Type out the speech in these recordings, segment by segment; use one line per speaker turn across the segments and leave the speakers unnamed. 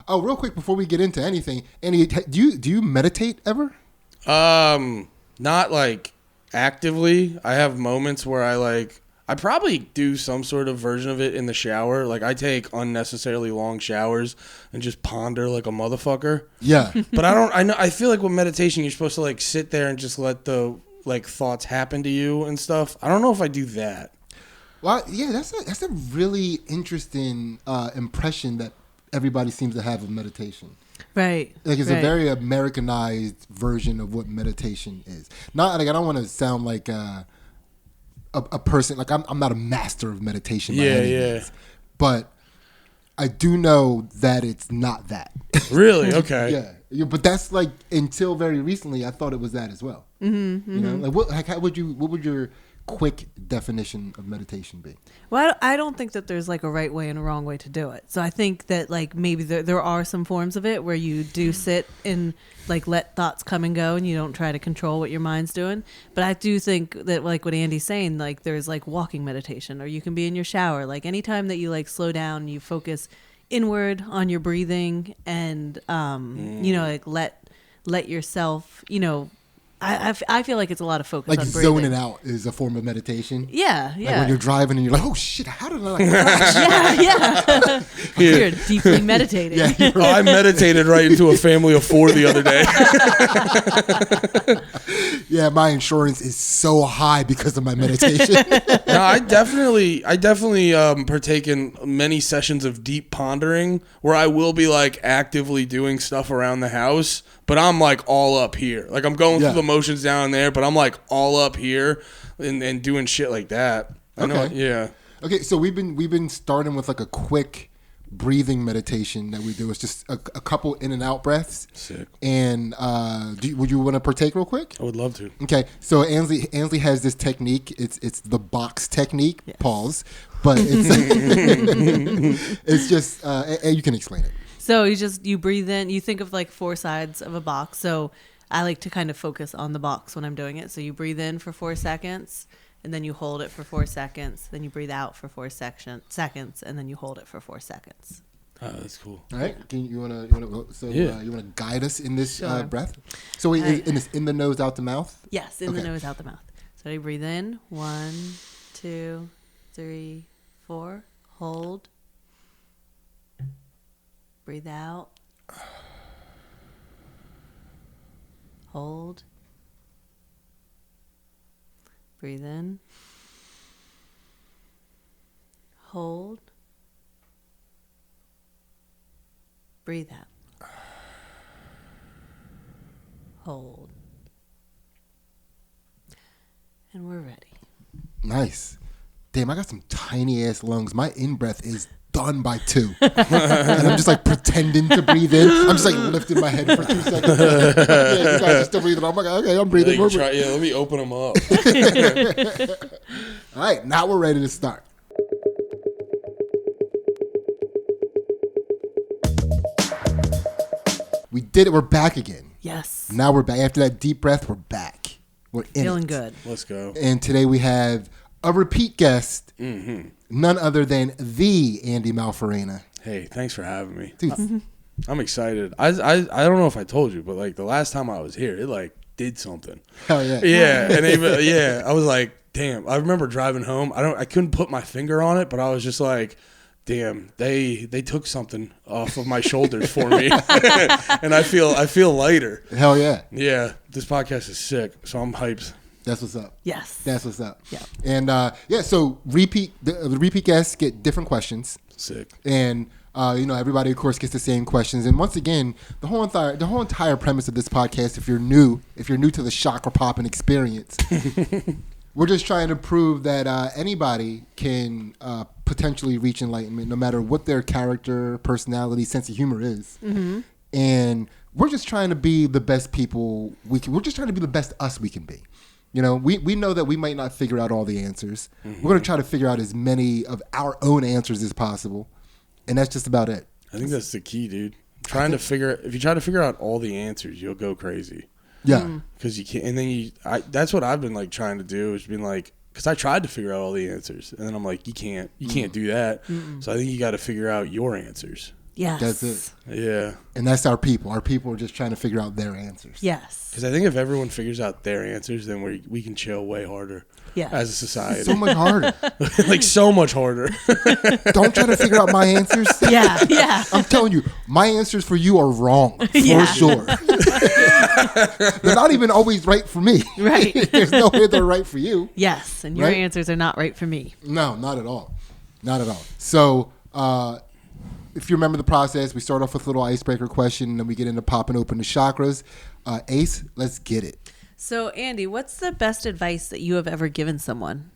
Oh, real quick before we get into anything, Andy, do you meditate ever?
Not like actively. I have moments where I probably do some sort of version of it in the shower. Like I take unnecessarily long showers and just ponder like a motherfucker.
Yeah.
But I feel like with meditation you're supposed to like sit there and just let the like thoughts happen to you and stuff. I don't know if I do that.
Well, yeah, that's a really interesting impression that everybody seems to have of meditation.
Right.
Like it's a very Americanized version of what meditation is. Not like I don't want to sound like a person, like I'm not a master of meditation by any means, but I do know that it's not that.
Really? Okay.
Yeah, but that's like until very recently, I thought it was that as well. Mm-hmm, you know, like what would your quick definition of meditation be?
Well, I don't think that there's like a right way and a wrong way to do it. So I think that like maybe there are some forms of it where you do sit and like let thoughts come and go and you don't try to control what your mind's doing. But I do think that like what Andy's saying, like there's like walking meditation, or you can be in your shower. Like anytime that you like slow down, you focus inward on your breathing and you know, like let yourself, you know, I feel like it's a lot of focus
like
on breathing.
Zoning out is a form of meditation.
Yeah.
Like when you're driving and you're like, oh shit, how did I like crash?
Yeah. You're deeply meditating.
Yeah,
Oh, I meditated right into a family of 4 the other day.
Yeah, my insurance is so high because of my meditation.
No, I definitely partake in many sessions of deep pondering where I will be like actively doing stuff around the house, but I'm like all up here. Like I'm going through the motions down there, but I'm like all up here and doing shit like that. I know, yeah. Okay,
so we've been starting with like a quick breathing meditation that we do. It's just a couple in and out breaths.
Sick.
And would you want to partake real quick?
I would love to.
Okay, so Ansley has this technique. It's the box technique. Yes. Pause. But it's it's just you can explain it.
So you breathe in. You think of like 4 sides of a box. So I like to kind of focus on the box when I'm doing it. So you breathe in for 4 seconds. And then you hold it for 4 seconds. Then you breathe out for 4 seconds, and then you hold it for 4 seconds.
Oh, that's cool.
All right, you wanna guide us in this breath? So in the nose, out the mouth.
Yes, in the nose, out the mouth. So you breathe in 1, 2, 3, 4. Hold. Breathe out. Hold. Breathe in. Hold. Breathe out. Hold. And we're ready.
Nice. Damn, I got some tiny ass lungs. My in-breath is done by 2. And I'm just like pretending to breathe in. I'm just like lifting my head for 2 seconds. You guys are still breathing. I'm like, okay, I'm breathing.
Let me open them up.
All right, now we're ready to start. We did it. We're back again.
Yes.
Now we're back. After that deep breath, we're back. We're in
Feeling
it.
good.
Let's go.
And today we have a repeat guest. Mm-hmm. None other than the Andy Malafarina.
Hey, thanks for having me.
Dude.
I'm excited. I don't know if I told you, but like the last time I was here, it like did something.
Hell yeah.
Yeah, and even, I was like, damn. I remember driving home. I couldn't put my finger on it, but I was just like, damn, they took something off of my shoulders for me, and I feel lighter.
Hell yeah.
Yeah, this podcast is sick, so I'm hyped.
That's what's up.
Yes.
That's what's up.
Yeah.
And so the repeat guests get different questions.
Sick.
And everybody of course gets the same questions. And once again, the whole entire premise of this podcast, if you're new to the chakra popping experience, we're just trying to prove that anybody can potentially reach enlightenment, no matter what their character, personality, sense of humor is. Mm-hmm. And we're just trying to be the best people we can. We're just trying to be the best us we can be. You know, we know that we might not figure out all the answers. Mm-hmm. We're going to try to figure out as many of our own answers as possible. And that's just about it.
I think that's the key, dude. If you try to figure out all the answers, you'll go crazy.
Yeah.
Because you can't, and then that's what I've been like trying to do, is being like, because I tried to figure out all the answers, and then I'm like, you can't do that. Mm-mm. So I think you got to figure out your answers.
Yes.
That's it.
Yeah.
And that's our people. Our people are just trying to figure out their answers.
Yes.
Because I think if everyone figures out their answers, then we can chill way harder
Yeah.
as a society.
So much harder.
Like so much harder.
Don't try to figure out my answers.
Yeah. Yeah.
I'm telling you, my answers for you are wrong, for
Yeah.
sure. They're not even always right for me.
Right.
There's no way they're right for you.
Yes. And your
Right?
answers are not right for me.
No, not at all. Not at all. So, if you remember the process, we start off with a little icebreaker question, and then we get into popping open the chakras. Ace, let's get it.
So, Andy, what's the best advice that you have ever given someone?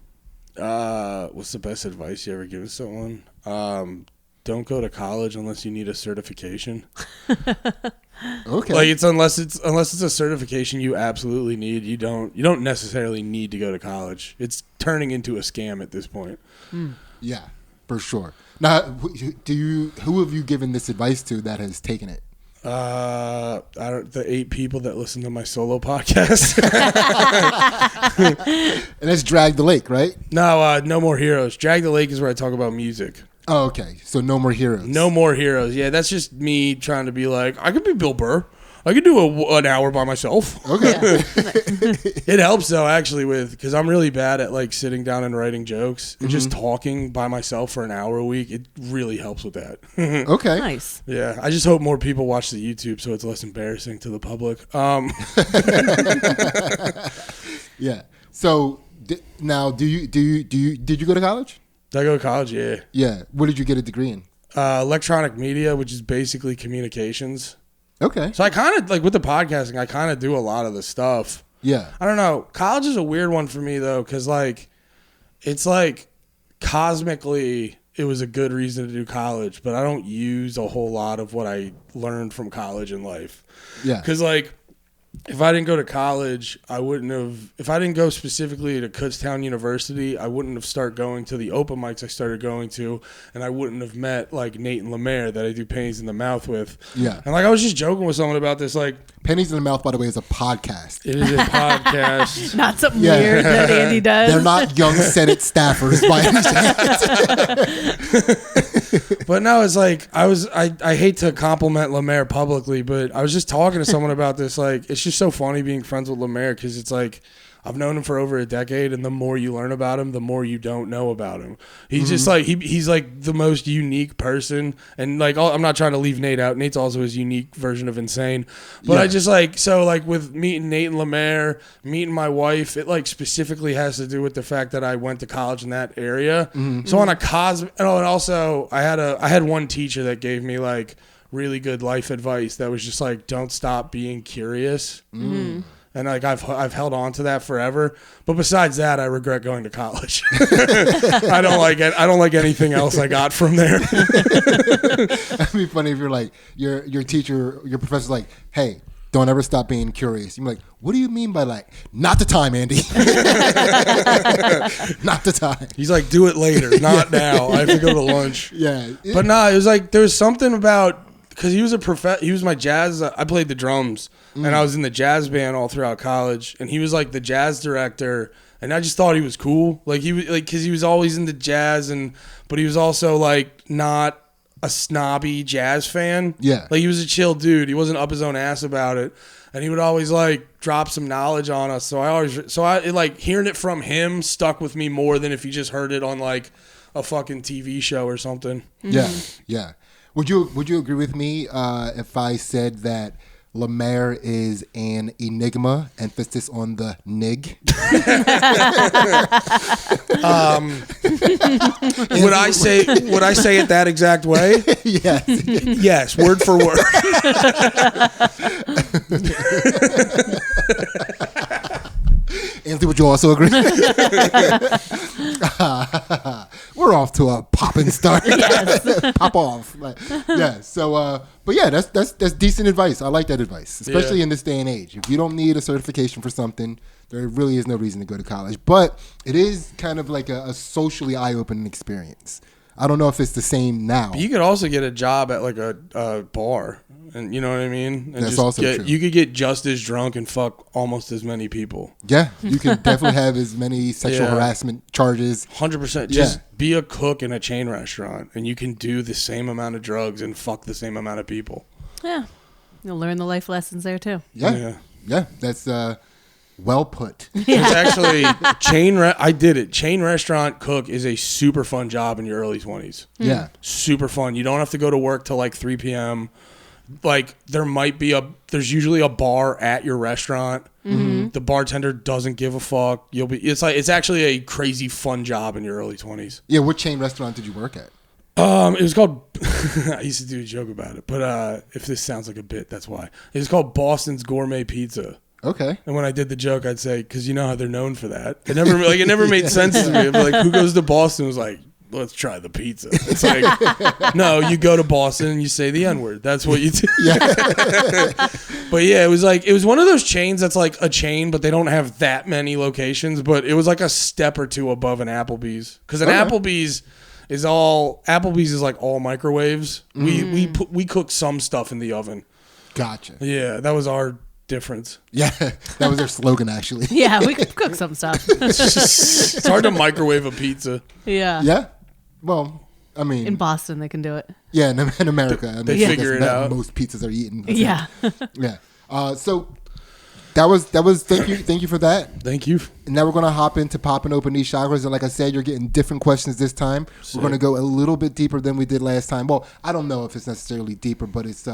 What's the best advice you ever given someone? Don't go to college unless you need a certification.
Okay.
Like unless it's a certification you absolutely need. You don't necessarily need to go to college. It's turning into a scam at this point.
Yeah, for sure. Now, who have you given this advice to that has taken it?
The 8 people that listen to my solo podcast.
And that's Drag the Lake, right?
No, No More Heroes. Drag the Lake is where I talk about music.
Oh, okay. So No More Heroes.
No More Heroes. Yeah, that's just me trying to be like, I could be Bill Burr. I could do an hour by myself.
Okay.
It helps though, actually, because I'm really bad at like sitting down and writing jokes and just talking by myself for an hour a week. It really helps with that.
Okay.
Nice.
Yeah, I just hope more people watch the YouTube so it's less embarrassing to the public.
Yeah. So now, did you go to college?
Did I go to college? Yeah.
Yeah. What did you get a degree in?
Electronic media, which is basically communications.
Okay.
So I kind of, like with the podcasting, I kind of do a lot of the stuff.
Yeah.
I don't know. College is a weird one for me though, because like, it's like cosmically, it was a good reason to do college, but I don't use a whole lot of what I learned from college in life.
Yeah.
Because like, if I didn't go to college, I wouldn't have. If I didn't go specifically to Kutztown University, I wouldn't have started going to the open mics I started going to, and I wouldn't have met like Nate and Lemaire that I do Pennies in the Mouth with.
Yeah.
And like I was just joking with someone about this. Like,
Pennies in the Mouth, by the way, is a podcast.
it is a podcast.
Not something
Yeah.
weird that Andy does.
They're not young Senate staffers by any chance.
But no, it's like I hate to compliment Lemaire publicly, but I was just talking to someone about this. Like, it's just so funny being friends with Lemaire because it's like I've known him for over a decade, and the more you learn about him, the more you don't know about him. He's just like he's like the most unique person, and like I'm not trying to leave Nate out. Nate's also his unique version of insane, but I just like with meeting Nate and Lemaire, meeting my wife, it like specifically has to do with the fact that I went to college in that area. So on a and also I had one teacher that gave me like really good life advice that was just like, don't stop being curious. And like I've held on to that forever. But besides that, I regret going to college. I don't like it. I don't like anything else I got from there.
It'd be funny if you're like your teacher, your professor's like, hey, don't ever stop being curious. You're like, what do you mean by like, not the time, Andy? Not the time.
He's like, do it later, not now. I have to go to lunch.
Yeah.
But no, it was like there was something about because he was my jazz. I played the drums and I was in the jazz band all throughout college. And he was like the jazz director, and I just thought he was cool. Like he was like because he was always into jazz, but he was also like not a snobby jazz fan.
Yeah.
Like he was a chill dude. He wasn't up his own ass about it. And he would always like drop some knowledge on us. So like hearing it from him stuck with me more than if you just heard it on like a fucking TV show or something.
Yeah. Yeah. Would you agree with me if I said that Lemaire is an enigma, emphasis on the nig?
Would I say it that exact way?
Yes.
Yes, word for word.
Ansley, would you also agree? We're off to a popping start.
Yes.
Pop off. Yeah. So, but yeah, that's decent advice. I like that advice, especially in this day and age. If you don't need a certification for something, there really is no reason to go to college. But it is kind of like a socially eye-opening experience. I don't know if it's the same now.
But you could also get a job at like a bar, and you know what I mean. And
That's
just
also true.
You could get just as drunk and fuck almost as many people.
Yeah, you can definitely have as many sexual harassment charges.
100%. Just be a cook in a chain restaurant, and you can do the same amount of drugs and fuck the same amount of people.
Yeah. You'll learn the life lessons there too.
Yeah. That's well put.
It's actually I did it. Chain restaurant cook is a super fun job in your early 20s.
Yeah.
Super fun. You don't have to go to work till like 3 p.m. Like there's usually a bar at your restaurant. Mm-hmm. The bartender doesn't give a fuck. It's actually a crazy fun job in your early 20s.
Yeah, what chain restaurant did you work at?
It was called I used to do a joke about it, but if this sounds like a bit, that's why. It was called Boston's Gourmet Pizza.
Okay.
And when I did the joke, I'd say, because you know how they're known for that. It never made sense to me. I'd be like, who goes to Boston? It was like, let's try the pizza. It's like, no, you go to Boston and you say the N-word. That's what you do. Yeah. But yeah, it was one of those chains that's like a chain, but they don't have that many locations. But it was like a step or two above an Applebee's. Because Applebee's is like all microwaves. We cook some stuff in the oven.
Gotcha.
Yeah, that was our difference.
Yeah, that was their slogan actually.
Yeah, we could cook some stuff.
It's hard to microwave a pizza.
Yeah.
Yeah. Well, I mean,
in Boston they can do it.
Yeah, in America,
they figure it out.
Most pizzas are eaten.
Yeah.
Yeah. So that was. Thank you for that.
Thank you.
And now we're gonna hop into popping open these chakras, and like I said, you're getting different questions this time. Sick. We're gonna go a little bit deeper than we did last time. Well, I don't know if it's necessarily deeper, but it's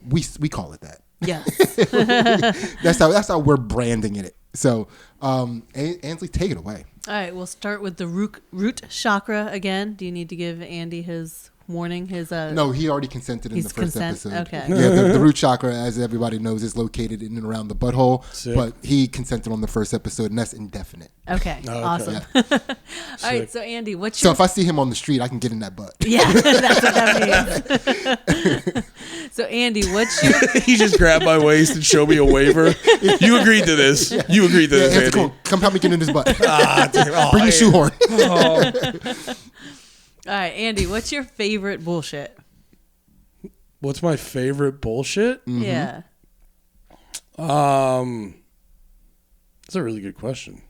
we call it that.
Yes.
That's how we're branding it. So, Ansley, take it away.
All right, we'll start with the root chakra again. Do you need to give Andy his warning? No,
he already consented in the first episode.
Okay.
Yeah, the root chakra, as everybody knows, is located in and around the butthole. Sick. But he consented on the first episode, and that's indefinite.
Okay. Awesome. Yeah. All right, so Andy,
So if I see him on the street, I can get in that butt.
Yeah, that's what that means. So Andy, what's your...
He just grabbed my waist and showed me a waiver. You agreed to this. Yeah. You agreed to this, Andy.
Cool. Come help me get in this butt. Bring your shoehorn.
All right, Andy, what's your favorite bullshit?
What's my favorite bullshit?
Mm-hmm. Yeah.
That's a really good question.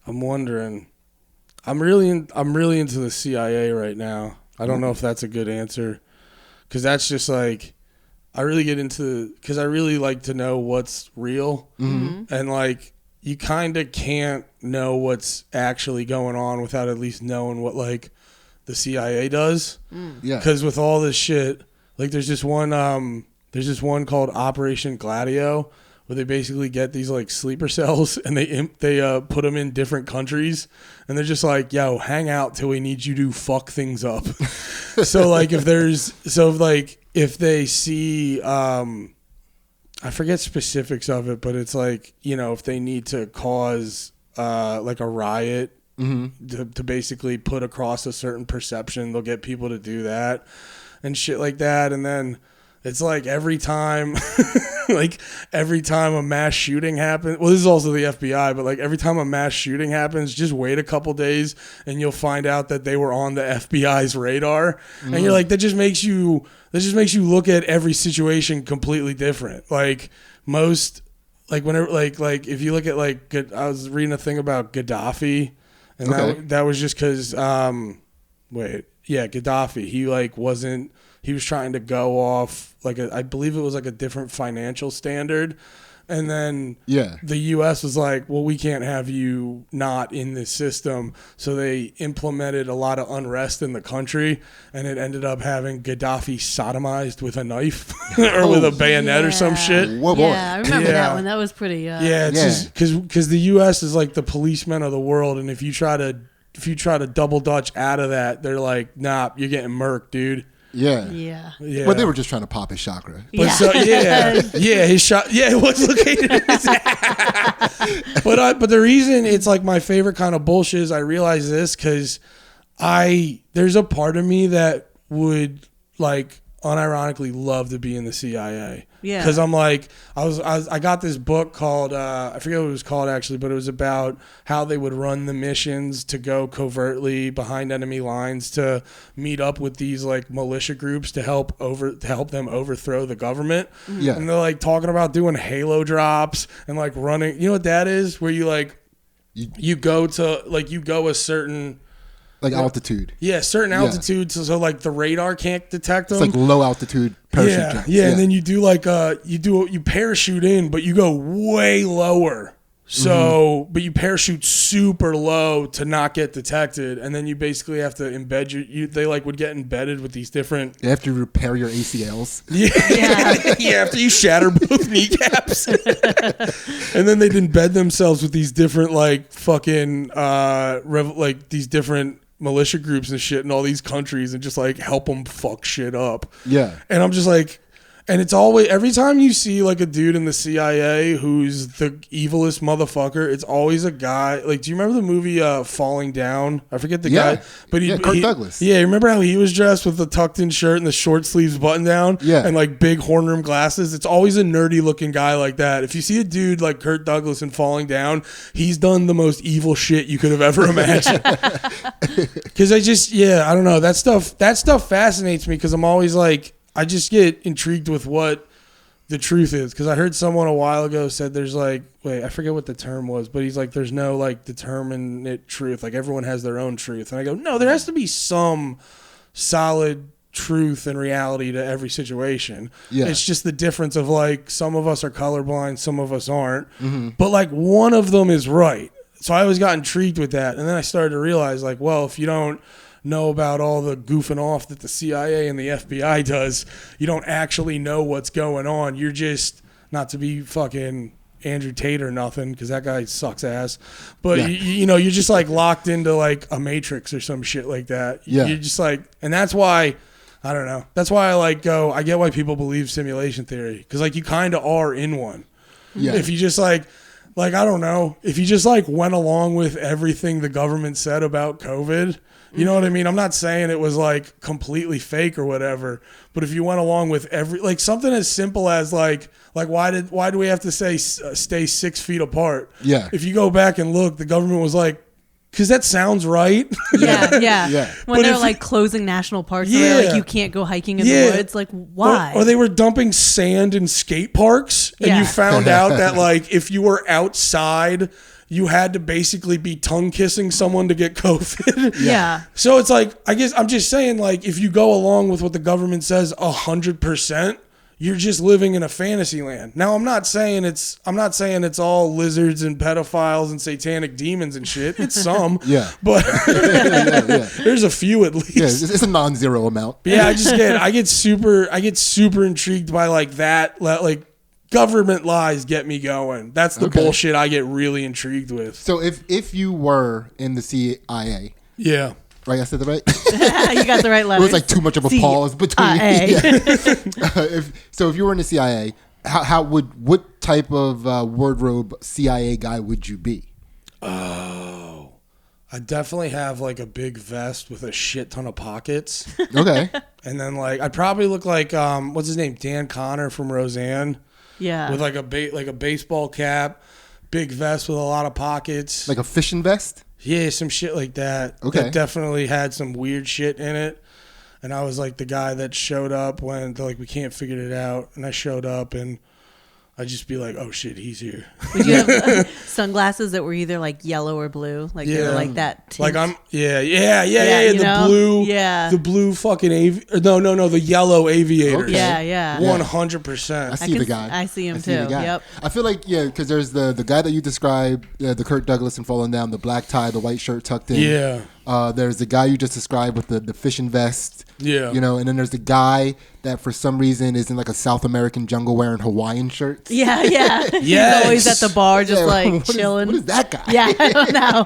I'm wondering. I'm really into the CIA right now. I don't know if that's a good answer, because that's just like, I really get into, because I really like to know what's real, and like, you kind of can't know what's actually going on without at least knowing what like the CIA does.
Yeah.
Because with all this shit, like there's this one called Operation Gladio, where they basically get these like sleeper cells and they put them in different countries, and they're just like, yo, hang out till we need you to fuck things up. So like if they see, I forget specifics of it, but it's like, you know, if they need to cause like a riot, to basically put across a certain perception, they'll get people to do that and shit like that. And then it's like every time a mass shooting happens, well, this is also the FBI, but like every time a mass shooting happens, just wait a couple days and you'll find out that they were on the FBI's radar. And you're like, that just makes you look at every situation completely different. Like most, like whenever, like if you look at like, I was reading a thing about Gaddafi, and that was just because, Gaddafi, he was trying to go off like I believe it was like a different financial standard. And then the U.S. was like, well, we can't have you not in this system. So they implemented a lot of unrest in the country, and it ended up having Gaddafi sodomized with a knife or with a bayonet or some shit.
Whoa,
yeah, I remember that one. That was pretty...
just because the U.S. is like the policemen of the world, and if you try to double dutch out of that, they're like, nah, you're getting murked, dude.
Yeah.
Well, they were just trying to pop his chakra.
But his shot. Yeah, it was located in his ass. But the reason it's like my favorite kind of bullshit is I realize this because there's a part of me that would like unironically love to be in the CIA.
Yeah.
Because I'm like, I got this book called, I forget what it was called actually, but it was about how they would run the missions to go covertly behind enemy lines to meet up with these like militia groups to help them overthrow the government.
Yeah.
And they're like talking about doing halo drops and like running. You know what that is? Where you like, you go a certain...
Like altitude.
Yeah, certain altitudes, so like the radar can't detect them.
It's like low altitude parachute jumps.
Yeah, and then you do like you parachute in, but you go way lower. So, but you parachute super low to not get detected, and then you basically have to embed they like would get embedded with these different.
You have to repair your ACLs.
Yeah, after you shatter both kneecaps, and then they'd embed themselves with these different like fucking like these different militia groups and shit in all these countries and just like help them fuck shit up.
Yeah.
And I'm just like, and it's always, every time you see like a dude in the CIA who's the evilest motherfucker, it's always a guy. Like, do you remember the movie Falling Down? I forget the guy. But
Kirk Douglas.
Yeah, remember how he was dressed with the tucked in shirt and the short sleeves button down?
Yeah.
And like big horn rim glasses? It's always a nerdy looking guy like that. If you see a dude like Kirk Douglas in Falling Down, he's done the most evil shit you could have ever imagined. Because I don't know. That stuff fascinates me because I'm always like, I just get intrigued with what the truth is. Because I heard someone a while ago said there's like, I forget what the term was, but he's like, there's no like determinate truth. Like everyone has their own truth. And I go, no, there has to be some solid truth and reality to every situation. Yeah. It's just the difference of like, some of us are colorblind, some of us aren't. Mm-hmm. But like one of them is right. So I always got intrigued with that. And then I started to realize like, well, if you don't know about all the goofing off that the CIA and the FBI does, you don't actually know what's going on. You're just, not to be fucking Andrew Tate or nothing, because that guy sucks ass, but you're just like locked into like a matrix or some shit like that. You're just like, and that's why, I don't know, that's why I get why people believe simulation theory, because like you kind of are in one. If you just like I don't know, if you just like went along with everything the government said about COVID, you know what I mean? I'm not saying it was like completely fake or whatever, but if you went along with like something as simple as like why do we have to say stay 6 feet apart? Yeah. If you go back and look, the government was like, because that sounds right.
Yeah. When they're like closing national parks, like you can't go hiking in the woods. Like why?
Or they were dumping sand in skate parks, and you found out that like if you were outside, you had to basically be tongue kissing someone to get COVID.
Yeah.
So it's like, I guess I'm just saying, like, if you go along with what the government says 100%, you're just living in a fantasy land. Now, I'm not saying it's all lizards and pedophiles and satanic demons and shit. It's some. But there's a few at least.
Yeah, it's a non-zero amount.
But yeah, I get super intrigued by like that, like, government lies get me going. That's the bullshit I get really intrigued with.
So if you were in the CIA, right? I said that right.
You got the right letter.
It was like too much of a pause between. So if you were in the CIA, what type of wardrobe CIA guy would you be?
Oh, I definitely have like a big vest with a shit ton of pockets.
Okay.
And then like I'd probably look like what's his name, Dan Connor from Roseanne.
Yeah.
With like a baseball cap, big vest with a lot of pockets.
Like a fishing vest?
Yeah, some shit like that. Okay. That definitely had some weird shit in it. And I was like the guy that showed up when they're like, we can't figure it out. And I showed up and I'd just be like, oh shit, he's here.
Would you have sunglasses that were either like yellow or blue? Like they were like that tint?
Like I'm the blue fucking the yellow aviators.
Okay.
Yeah.
100%.
I see the guy.
I see him too. Yep.
I feel like because there's the guy that you described, the Kirk Douglas and Falling Down, the black tie, the white shirt tucked in.
Yeah.
There's the guy you just described with the fishing vest.
Yeah.
And then there's the guy that for some reason is in like a South American jungle wearing Hawaiian shirts.
Yeah. He's always at the bar just like chilling.
What is that guy?
Yeah, I don't know.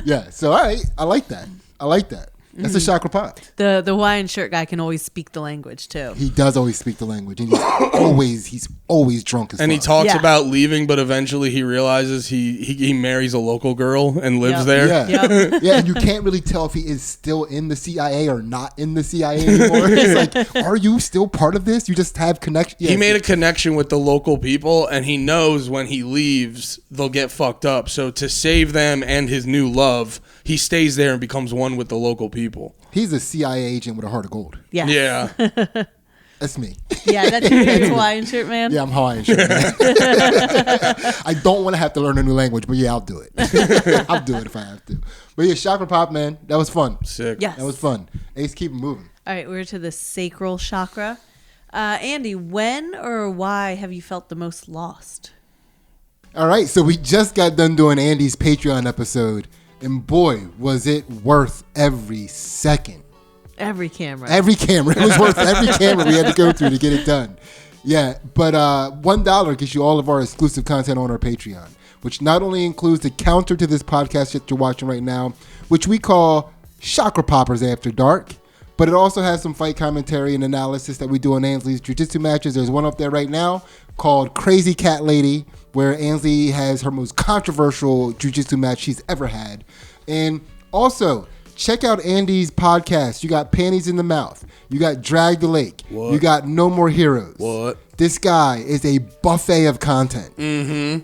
Yeah. So all right, I like that. That's a chakra pop.
The Hawaiian shirt guy can always speak the language too.
He does always speak the language, and he's always drunk as fuck.
And he talks about leaving, but eventually he realizes he marries a local girl and lives there.
Yeah, yeah. And you can't really tell if he is still in the CIA or not in the CIA anymore. It's like, are you still part of this? You just have connection. Yeah,
he made a connection with the local people, and he knows when he leaves, they'll get fucked up. So to save them and his new love, he stays there and becomes one with the local people.
He's a CIA agent with a heart of gold.
Yeah.
Yeah.
That's me.
Yeah, that's Hawaiian shirt man.
Yeah, I'm Hawaiian shirt man. I don't want to have to learn a new language, but yeah, I'll do it. I'll do it if I have to. But yeah, chakra pop, man. That was fun.
Sick.
Yes.
That was fun. Ace, keep it moving.
All right, we're to the sacral chakra. Andy, when or why have you felt the most lost?
All right, so we just got done doing Andy's Patreon episode, and boy, was it worth every second.
Every camera.
Every camera. It was worth every camera we had to go through to get it done. Yeah, but $1 gets you all of our exclusive content on our Patreon, which not only includes the counter to this podcast that you're watching right now, which we call Chakra Poppers After Dark, but it also has some fight commentary and analysis that we do on Ansley's Jiu Jitsu matches. There's one up there right now called Crazy Cat Lady, where Ansley has her most controversial Jiu Jitsu match she's ever had. And also, check out Andy's podcast. You got Panties in the Mouth. You got Drag the Lake.
What?
You got No More Heroes.
What?
This guy is a buffet of content. Andy,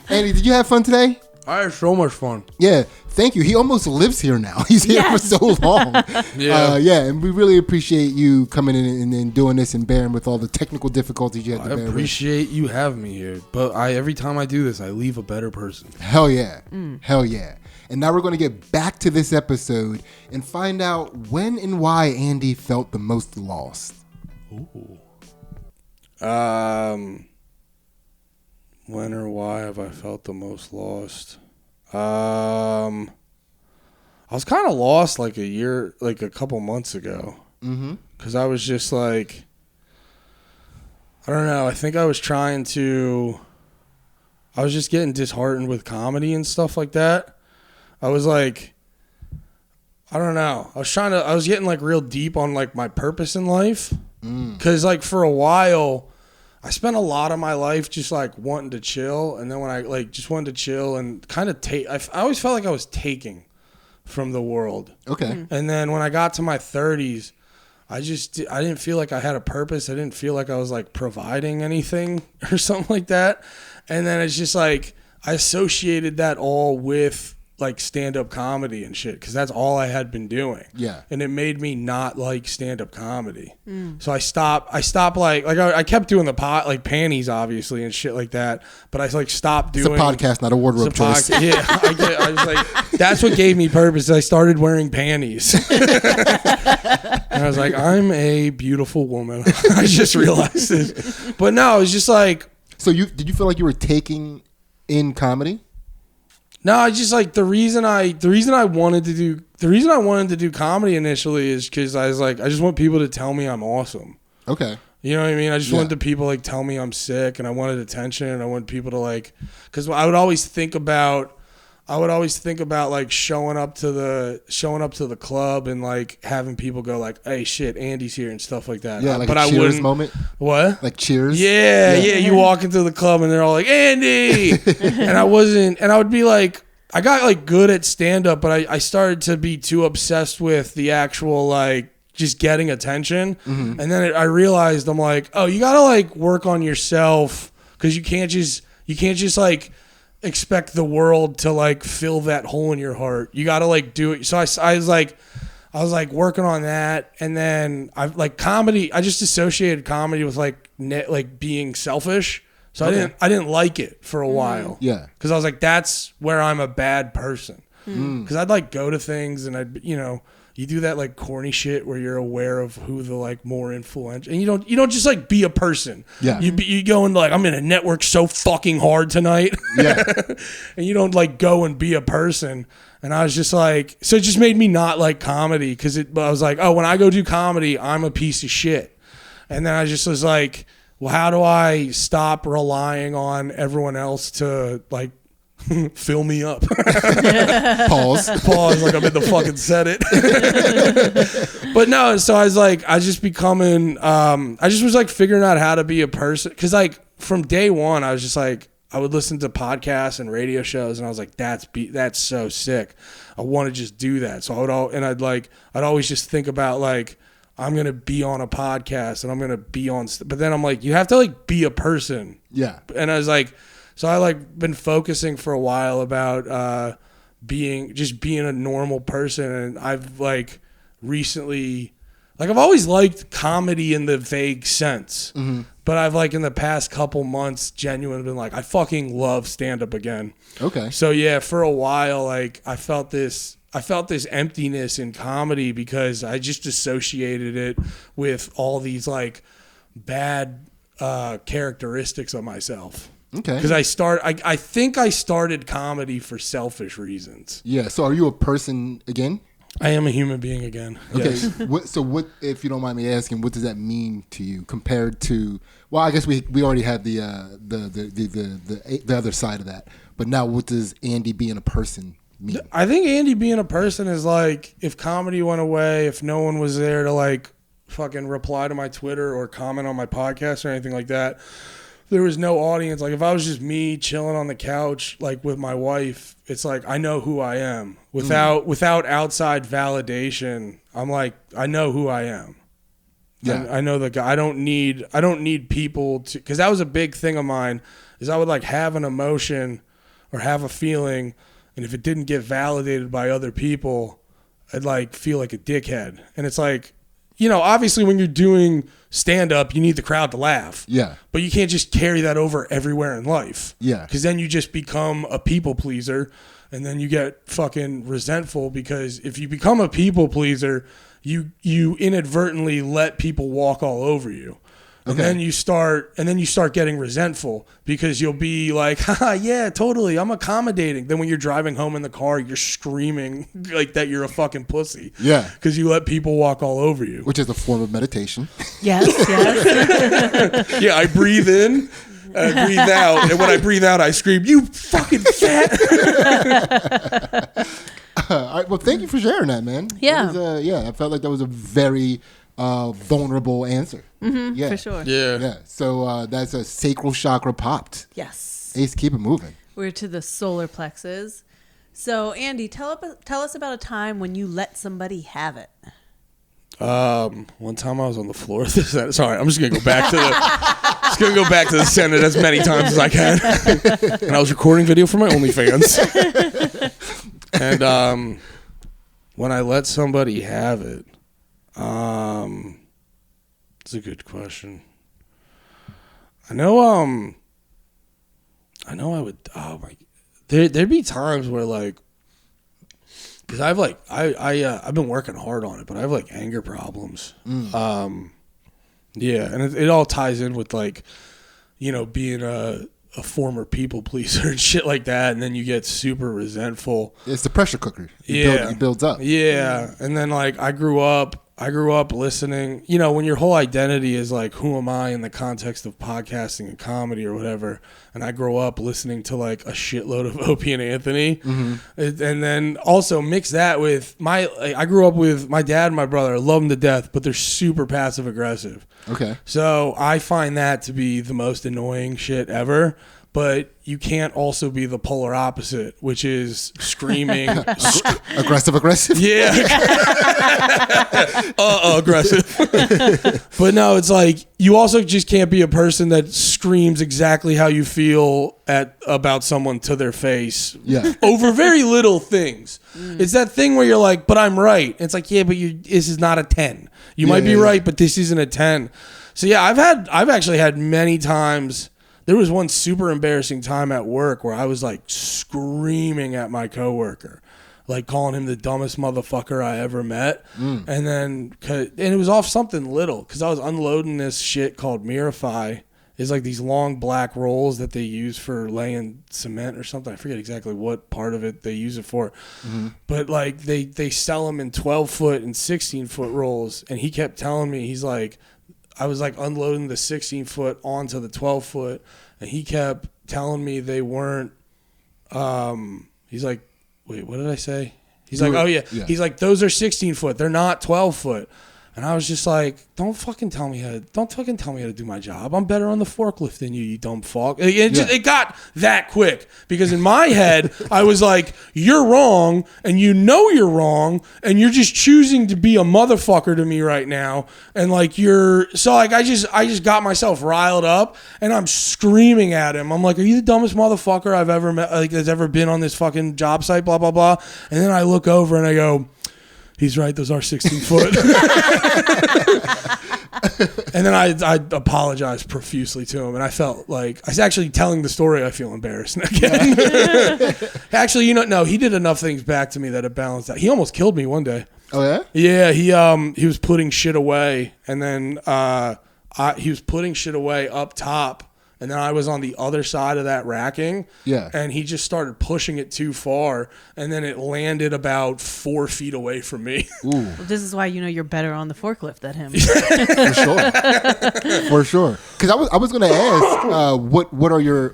did you have fun today?
I had so much fun.
Yeah, thank you. He almost lives here now. He's here for so long. Yeah, and we really appreciate you coming in and doing this and bearing with all the technical difficulties you had to bear with.
I appreciate you having me here, but every time I do this, I leave a better person.
Hell yeah. Hell yeah. And now we're going to get back to this episode and find out when and why Andy felt the most lost.
Ooh. When or why have I felt the most lost? I was kind of lost like a couple months ago. Because I was just like, I don't know. I think I was just getting disheartened with comedy and stuff like that. I was like, I don't know. I was getting like real deep on like my purpose in life. Because like for a while, I spent a lot of my life just like wanting to chill, and then when I like just wanted to chill and kind of take, I always felt like I was taking from the world.
Okay.
And then when I got to my 30s, I didn't feel like I had a purpose. I didn't feel like I was like providing anything or something like that. And then it's just like I associated that all with like stand-up comedy and shit, because that's all I had been doing.
Yeah.
And it made me not like stand-up comedy. So I stopped like I kept doing the like panties obviously and shit like that, but I like stopped doing.
It's a podcast, not a wardrobe choice.
Yeah. I was like, that's what gave me purpose. I started wearing panties. And I was like, I'm a beautiful woman. I just realized this. But no, it was just like.
So did you feel like you were taking in comedy?
No, I just like the reason I wanted to do comedy initially is because I was like, I just want people to tell me I'm awesome.
Okay.
You know what I mean? I just wanted the people like tell me I'm sick, and I wanted attention, and I wanted people to like, because I would always think about like showing up to the club and like having people go like, hey shit, Andy's here and stuff like that.
Yeah, like
but
a
I
Cheers
wouldn't.
moment.
What?
Like Cheers.
Yeah. You walk into the club and they're all like, Andy, and I would be like, I got like good at stand up, but I started to be too obsessed with the actual like just getting attention. And then I realized I'm like, oh, you gotta like work on yourself, because you can't just like expect the world to like fill that hole in your heart. You gotta like do it. So I was like working on that, and then I like comedy. I just associated comedy with like being selfish. So I didn't like it for a while.
Yeah.
Because I was like, that's where I'm a bad person. Because I'd like go to things and you do that like corny shit where you're aware of who the like more influential, and you don't just like be a person.
Yeah.
You go and like, I'm gonna network so fucking hard tonight.
Yeah.
And you don't like go and be a person. And I was just like, so it just made me not like comedy, because I was like, oh, when I go do comedy, I'm a piece of shit. And then I just was like, well, how do I stop relying on everyone else to like fill me up.
Pause.
Like I'm in the fucking set it. But no, so I was like, I just was like figuring out how to be a person. Cause like from day one, I was just like, I would listen to podcasts and radio shows and I was like, that's so sick. I want to just do that. So I'd always just think about like, I'm going to be on a podcast and I'm going to be on, but then I'm like, you have to like be a person.
Yeah.
And I was like, so I like been focusing for a while about being a normal person. And I've like recently, like I've always liked comedy in the vague sense, but I've like in the past couple months genuinely been like, I fucking love stand up again.
Okay.
So yeah, for a while, like I felt this emptiness in comedy because I just associated it with all these like bad characteristics of myself.
Okay.
Because I think I started comedy for selfish reasons.
Yeah. So are you a person again?
I am a human being again.
Okay.
Yes.
What, if you don't mind me asking, what does that mean to you compared to? Well, I guess we already had the other side of that, but now what does Andy being a person mean?
I think Andy being a person is like if comedy went away, if no one was there to like fucking reply to my Twitter or comment on my podcast or anything like that. There was no audience. Like if I was just me chilling on the couch, like with my wife, it's like, I know who I am without outside validation. I'm like, I know who I am.
Yeah.
I know the guy. I don't need people to, cause that was a big thing of mine is I would like have an emotion or have a feeling. And if it didn't get validated by other people, I'd like feel like a dickhead. And it's like, you know, obviously when you're doing stand up, you need the crowd to laugh.
Yeah.
But you can't just carry that over everywhere in life.
Yeah.
Because then you just become a people pleaser and then you get fucking resentful because if you become a people pleaser, you inadvertently let people walk all over you. And then you start getting resentful because you'll be like, haha, yeah, totally, I'm accommodating. Then when you're driving home in the car, you're screaming like that you're a fucking pussy.
Yeah.
Because you let people walk all over you.
Which is a form of meditation.
Yes.
Yeah, I breathe in, I breathe out, and when I breathe out, I scream, you fucking fat.
All right, well, thank you for sharing that, man.
Yeah.
That was, I felt like that was a very vulnerable answer.
Mm-hmm,
yeah.
for sure.
Yeah. So that's a sacral chakra popped.
Yes.
Ace, keep it moving.
We're to the solar plexus. So, Andy, tell us about a time when you let somebody have it.
One time I was on the floor of the Senate. Sorry, I'm just gonna go back to the Senate as many times as I can. And I was recording video for my OnlyFans. And when I let somebody have it, it's a good question. I know I would. Oh my, there'd be times where like, because I've like I've been working hard on it, but I have like anger problems. Yeah, and it all ties in with like, you know, being a former people pleaser and shit like that, and then you get super resentful.
It pressure cooker. It builds up.
Yeah, and then like I grew up listening, you know, when your whole identity is like, who am I in the context of podcasting and comedy or whatever, and I grow up listening to like a shitload of Opie and Anthony, and then also mix that with I grew up with my dad and my brother. I love them to death, but they're super passive aggressive.
Okay. So
I find that to be the most annoying shit ever. But you can't also be the polar opposite, which is screaming.
Aggressive?
Yeah. Aggressive. But no, it's like you also just can't be a person that screams exactly how you feel about someone to their face.
Yeah.
Over very little things. It's that thing where you're like, but I'm right. It's like, yeah, but this is not a 10. You might be right, but this isn't a 10. So yeah, I've actually had many times. There was one super embarrassing time at work where I was like screaming at my coworker, like calling him the dumbest motherfucker I ever met. And it was off something little because I was unloading this shit called Mirify. It's like these long black rolls that they use for laying cement or something. I forget exactly what part of it they use it for. But like they sell them in 12-foot and 16-foot rolls. And he kept telling me, he's like, I was like unloading the 16-foot onto the 12-foot, and he kept telling me they weren't he's like, wait, what did I say? He's like, oh yeah. He's like, those are 16 foot. They're not 12 foot. And I was just like, don't fucking tell me how to do my job. I'm better on the forklift than you dumb fuck. It got that quick because in my head, I was like, you're wrong and you know you're wrong and you're just choosing to be a motherfucker to me right now. And like I just got myself riled up and I'm screaming at him. I'm like, are you the dumbest motherfucker I've ever met, like that's ever been on this fucking job site, blah, blah, blah. And then I look over and I go, he's right. Those are 16 foot. And then I apologized profusely to him. And I felt like I was actually telling the story. I feel embarrassed again. Actually, no, he did enough things back to me that it balanced out. He almost killed me one day.
Oh, yeah?
Yeah. He was putting shit away. And then he was putting shit away up top. And then I was on the other side of that racking. Yeah. And he just started pushing it too far. And then it landed about 4 feet away from me.
Ooh. Well, this is why you're better on the forklift than him.
For sure. Because I was going to ask, what were your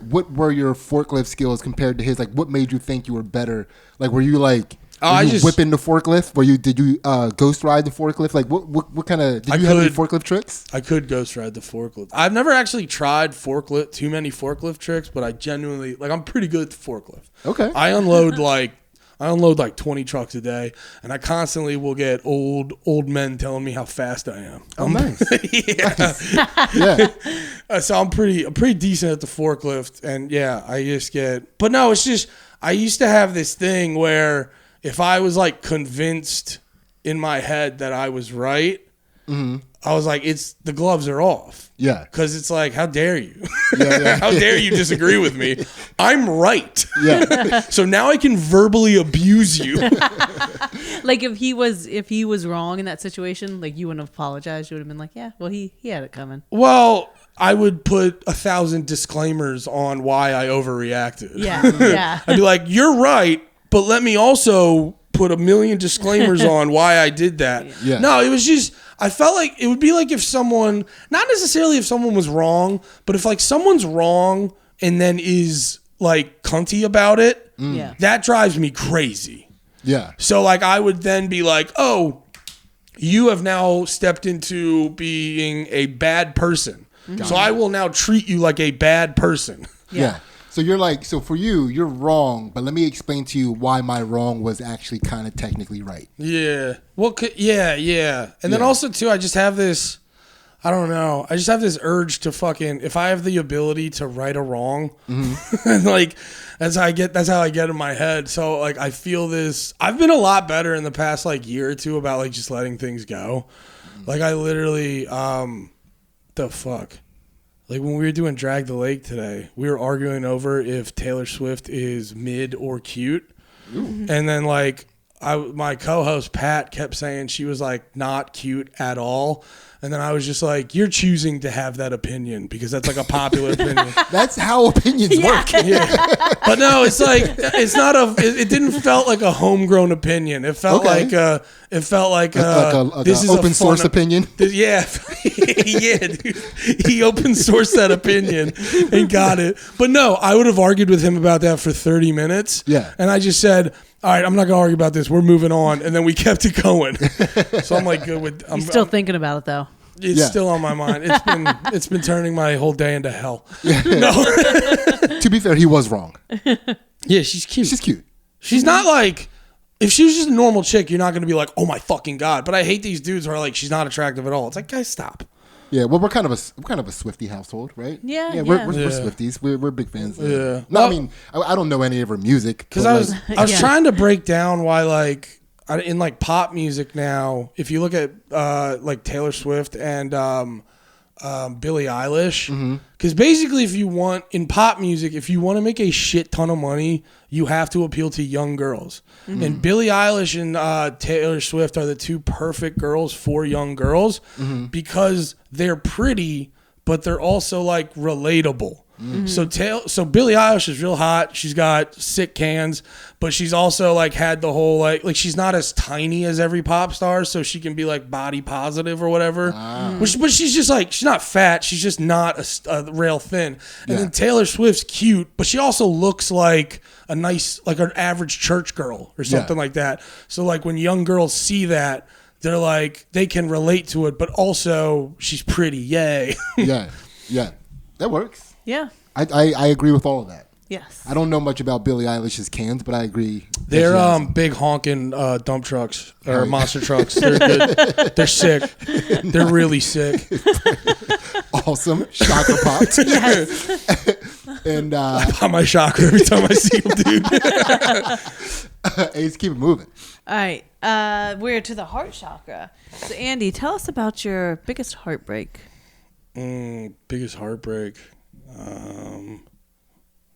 forklift skills compared to his? Like, what made you think you were better? Like, were you like... whipping the forklift? Did you ghost ride the forklift? Like what kind of did you have any forklift tricks?
I could ghost ride the forklift. I've never actually tried too many forklift tricks, but I genuinely I'm pretty good at the forklift.
Okay.
I unload like 20 trucks a day, and I constantly will get old men telling me how fast I am.
Oh, nice.
Yeah.
Nice. Yeah.
So I'm pretty decent at the forklift, and yeah, I just get. But no, it's just I used to have this thing where if I was like convinced in my head that I was right, I was like, the gloves are off.
Yeah.
Because it's like, how dare you? How dare you disagree with me? I'm right.
Yeah.
So now I can verbally abuse you.
Like if he was wrong in that situation, like you wouldn't have apologized. You would have been like, yeah, well he had it coming.
Well, I would put 1,000 disclaimers on why I overreacted.
Yeah. Yeah.
I'd be like, you're right. But let me also put 1,000,000 disclaimers on why I did that.
Yeah.
No, it was just, I felt like it would be like if someone, not necessarily if someone was wrong, but if like someone's wrong and then is like cunty about it, that drives me crazy.
Yeah.
So like I would then be like, oh, you have now stepped into being a bad person. So I will now treat you like a bad person.
Yeah. So you're like, so for you, you're wrong, but let me explain to you why my wrong was actually kind of technically right.
Yeah. Well, yeah. And then also, too, I just have this, I don't know, I just have this urge to fucking, if I have the ability to right a wrong, like, that's how I get in my head. So, like, I feel this, I've been a lot better in the past, like, year or two about, like, just letting things go. Like, I literally, the fuck? Like when we were doing Drag the Lake today, we were arguing over if Taylor Swift is mid or cute. Ooh. And then like my co-host Pat kept saying she was like not cute at all. And then I was just like, you're choosing to have that opinion because that's like a popular opinion.
That's how opinions work.
Yeah. But no, it's like, it's not it didn't felt like a homegrown opinion. It felt like this is
open source opinion.
Yeah. Yeah, dude. He open sourced that opinion and got it. But no, I would have argued with him about that for 30 minutes.
Yeah.
And I just said, all right, I'm not going to argue about this. We're moving on. And then we kept it going. So I'm like good with...
You're still thinking about it, though.
It's still on my mind. It's been turning my whole day into hell.
Yeah. No. To be fair, he was wrong.
Yeah, she's cute.
She's cute.
She's not like... If she was just a normal chick, you're not going to be like, oh my fucking God. But I hate these dudes who are like, she's not attractive at all. It's like, guys, stop.
Yeah, well, we're kind of a Swiftie household, right?
Yeah,
we're Swifties. We're big fans.
Yeah.
No, I mean, I don't know any of her music
because I was trying to break down why like in like pop music now, if you look at like Taylor Swift and Billie Eilish, because basically if you want in pop music, if you want to make a shit ton of money, you have to appeal to young girls. And Billie Eilish and Taylor Swift are the two perfect girls for young girls because they're pretty, but they're also like relatable. So Billie Eilish is real hot. She's got sick cans, but she's also like had the whole like she's not as tiny as every pop star, so she can be like body positive or whatever. But she's just like she's not fat. She's just not a rail thin. And then Taylor Swift's cute, but she also looks like a nice, like an average church girl or something like that. So like when young girls see that, they're like, they can relate to it, but also she's pretty. Yay.
Yeah. That works.
Yeah.
I agree with all of that.
Yes.
I don't know much about Billie Eilish's cans, but I agree.
They're big honking dump trucks or monster trucks. They're good. They're sick. They're really sick.
Awesome. Chakra popped.
Yes.
And
I pop my chakra every time I see them, dude.
hey, let's keep it moving.
All right. We're to the heart chakra. So, Andy, tell us about your biggest heartbreak.
Biggest heartbreak. I'm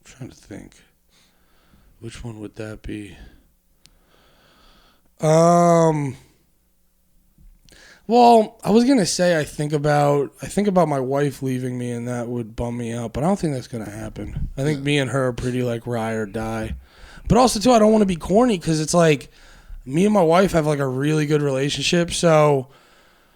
trying to think. Which one would that be? Well, I was gonna say I think about my wife leaving me, and that would bum me out, but I don't think that's gonna happen. I think me and her are pretty like ride or die. But also too, I don't want to be corny because it's like me and my wife have like a really good relationship. So,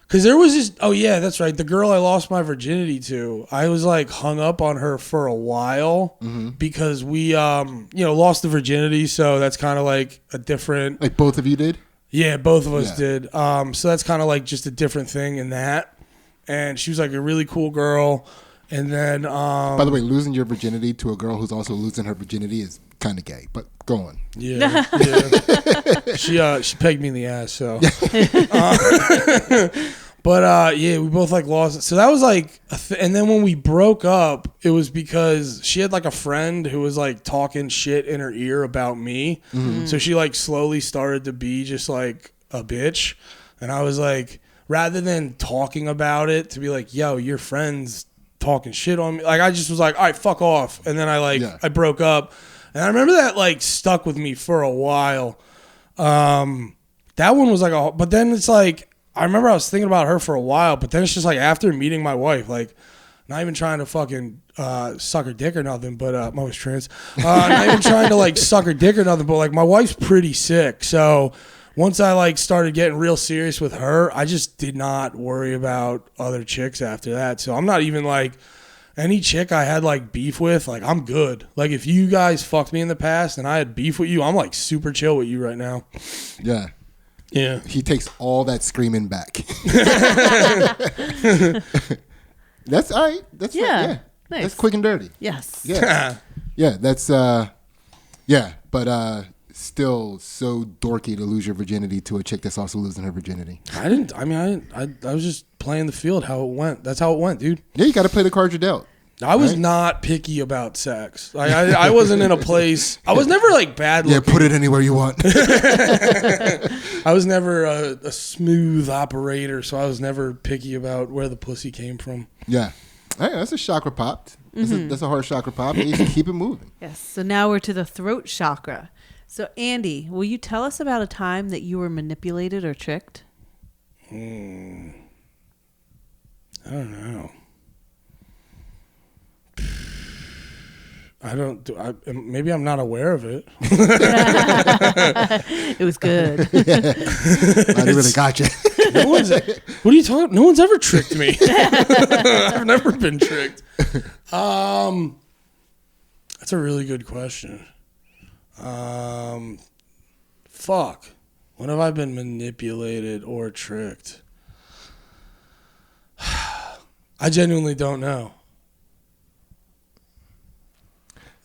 because there was this, oh yeah, that's right, the girl I lost my virginity to, I was like hung up on her for a while because we lost the virginity. So that's kind of like a different.
Like both of you did?
Yeah, both of us did. So that's kind of like just a different thing in that. And she was like a really cool girl. And then...
by the way, losing your virginity to a girl who's also losing her virginity is kind of gay, but go on.
Yeah. She pegged me in the ass, so... But we both like lost it. So that was like, and then when we broke up, it was because she had like a friend who was like talking shit in her ear about me. Mm-hmm. So she like slowly started to be just like a bitch. And I was like, rather than talking about it, to be like, yo, your friend's talking shit on me. Like I just was like, all right, fuck off. And then I broke up. And I remember that like stuck with me for a while. That one was like but then it's like, I remember I was thinking about her for a while, but then it's just like after meeting my wife, like not even trying to fucking suck her dick or nothing, but I'm always trans. Not even trying to like suck her dick or nothing, but like my wife's pretty sick. So once I like started getting real serious with her, I just did not worry about other chicks after that. So I'm not even like any chick I had like beef with, like I'm good. Like if you guys fucked me in the past and I had beef with you, I'm like super chill with you right now.
Yeah.
Yeah.
He takes all that screaming back. That's all right. That's
Nice.
That's quick and dirty.
Yes.
Yeah. Yeah, that's but still so dorky to lose your virginity to a chick that's also losing her virginity.
I was just playing the field how it went. That's how it went, dude.
Yeah, you got to play the cards you're dealt.
I was not picky about sex. Like I wasn't in a place. I was never like bad looking.
Yeah, put it anywhere you want.
I was never a smooth operator, so I was never picky about where the pussy came from.
Yeah. Hey, that's a chakra popped. That's a hard chakra pop. You can keep it moving.
Yes. So now we're to the throat chakra. So Andy, will you tell us about a time that you were manipulated or tricked?
I don't know. Maybe I'm not aware of it.
It was good.
I really got you.
What are you talking? No one's ever tricked me. I've never been tricked. That's a really good question. Fuck. When have I been manipulated or tricked? I genuinely don't know.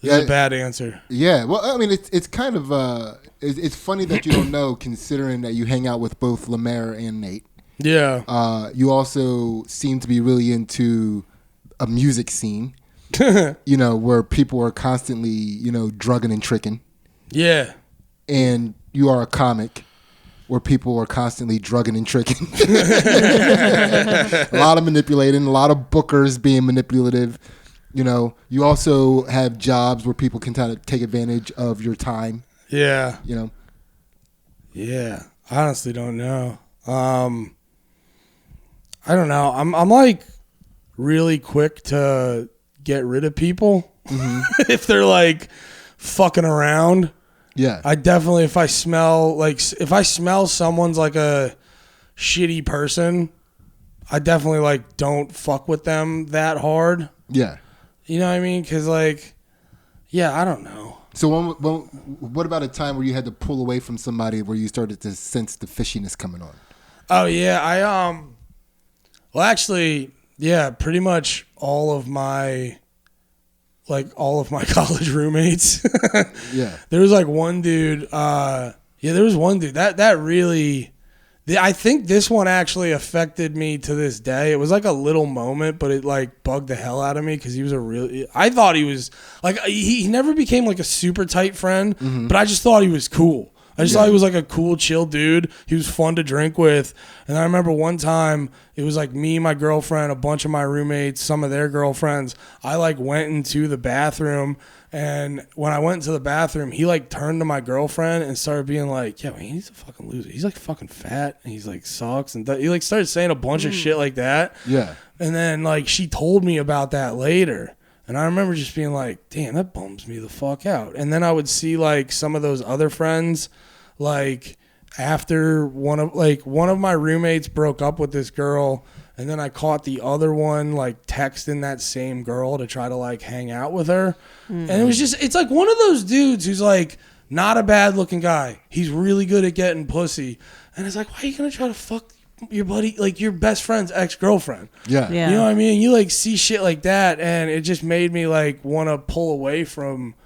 This is a bad answer.
Yeah, well, I mean, it's kind of it's funny that you don't know, considering that you hang out with both Lemaire and Nate.
Yeah.
You also seem to be really into a music scene, where people are constantly, drugging and tricking.
Yeah.
And you are a comic where people are constantly drugging and tricking. A lot of manipulating, a lot of bookers being manipulative. You also have jobs where people can kind of take advantage of your time.
Yeah. Yeah. I honestly don't know. I don't know. I'm like really quick to get rid of people if they're like fucking around.
Yeah.
I definitely, if I smell someone's like a shitty person, I definitely like don't fuck with them that hard.
Yeah.
You know what I mean? Because, like, yeah, I don't know.
So what about a time where you had to pull away from somebody where you started to sense the fishiness coming on?
Oh yeah, well actually, yeah, pretty much all of my college roommates.
Yeah.
There was like one dude, there was one dude that really, I think this one actually affected me to this day. It was like a little moment, but it like bugged the hell out of me because he was I thought he was like, he never became like a super tight friend, but I just thought he was cool. I just thought he was like a cool, chill dude. He was fun to drink with. And I remember one time, it was like me, my girlfriend, a bunch of my roommates, some of their girlfriends. I like went into the bathroom, and when I went into the bathroom, he like turned to my girlfriend and started being like, yeah, man, he's a fucking loser. He's like fucking fat, and he's like sucks. And he like started saying a bunch of shit like that.
Yeah.
And then like she told me about that later. And I remember just being like, damn, that bums me the fuck out. And then I would see like some of those other friends, like after one of my roommates broke up with this girl, and then I caught the other one like texting that same girl to try to like hang out with her. And it was just, it's like one of those dudes who's like not a bad looking guy. He's really good at getting pussy. And it's like, why are you going to try to fuck your buddy, like your best friend's ex-girlfriend?
Yeah.
Yeah.
You know what I mean? You like see shit like that, and it just made me like want to pull away from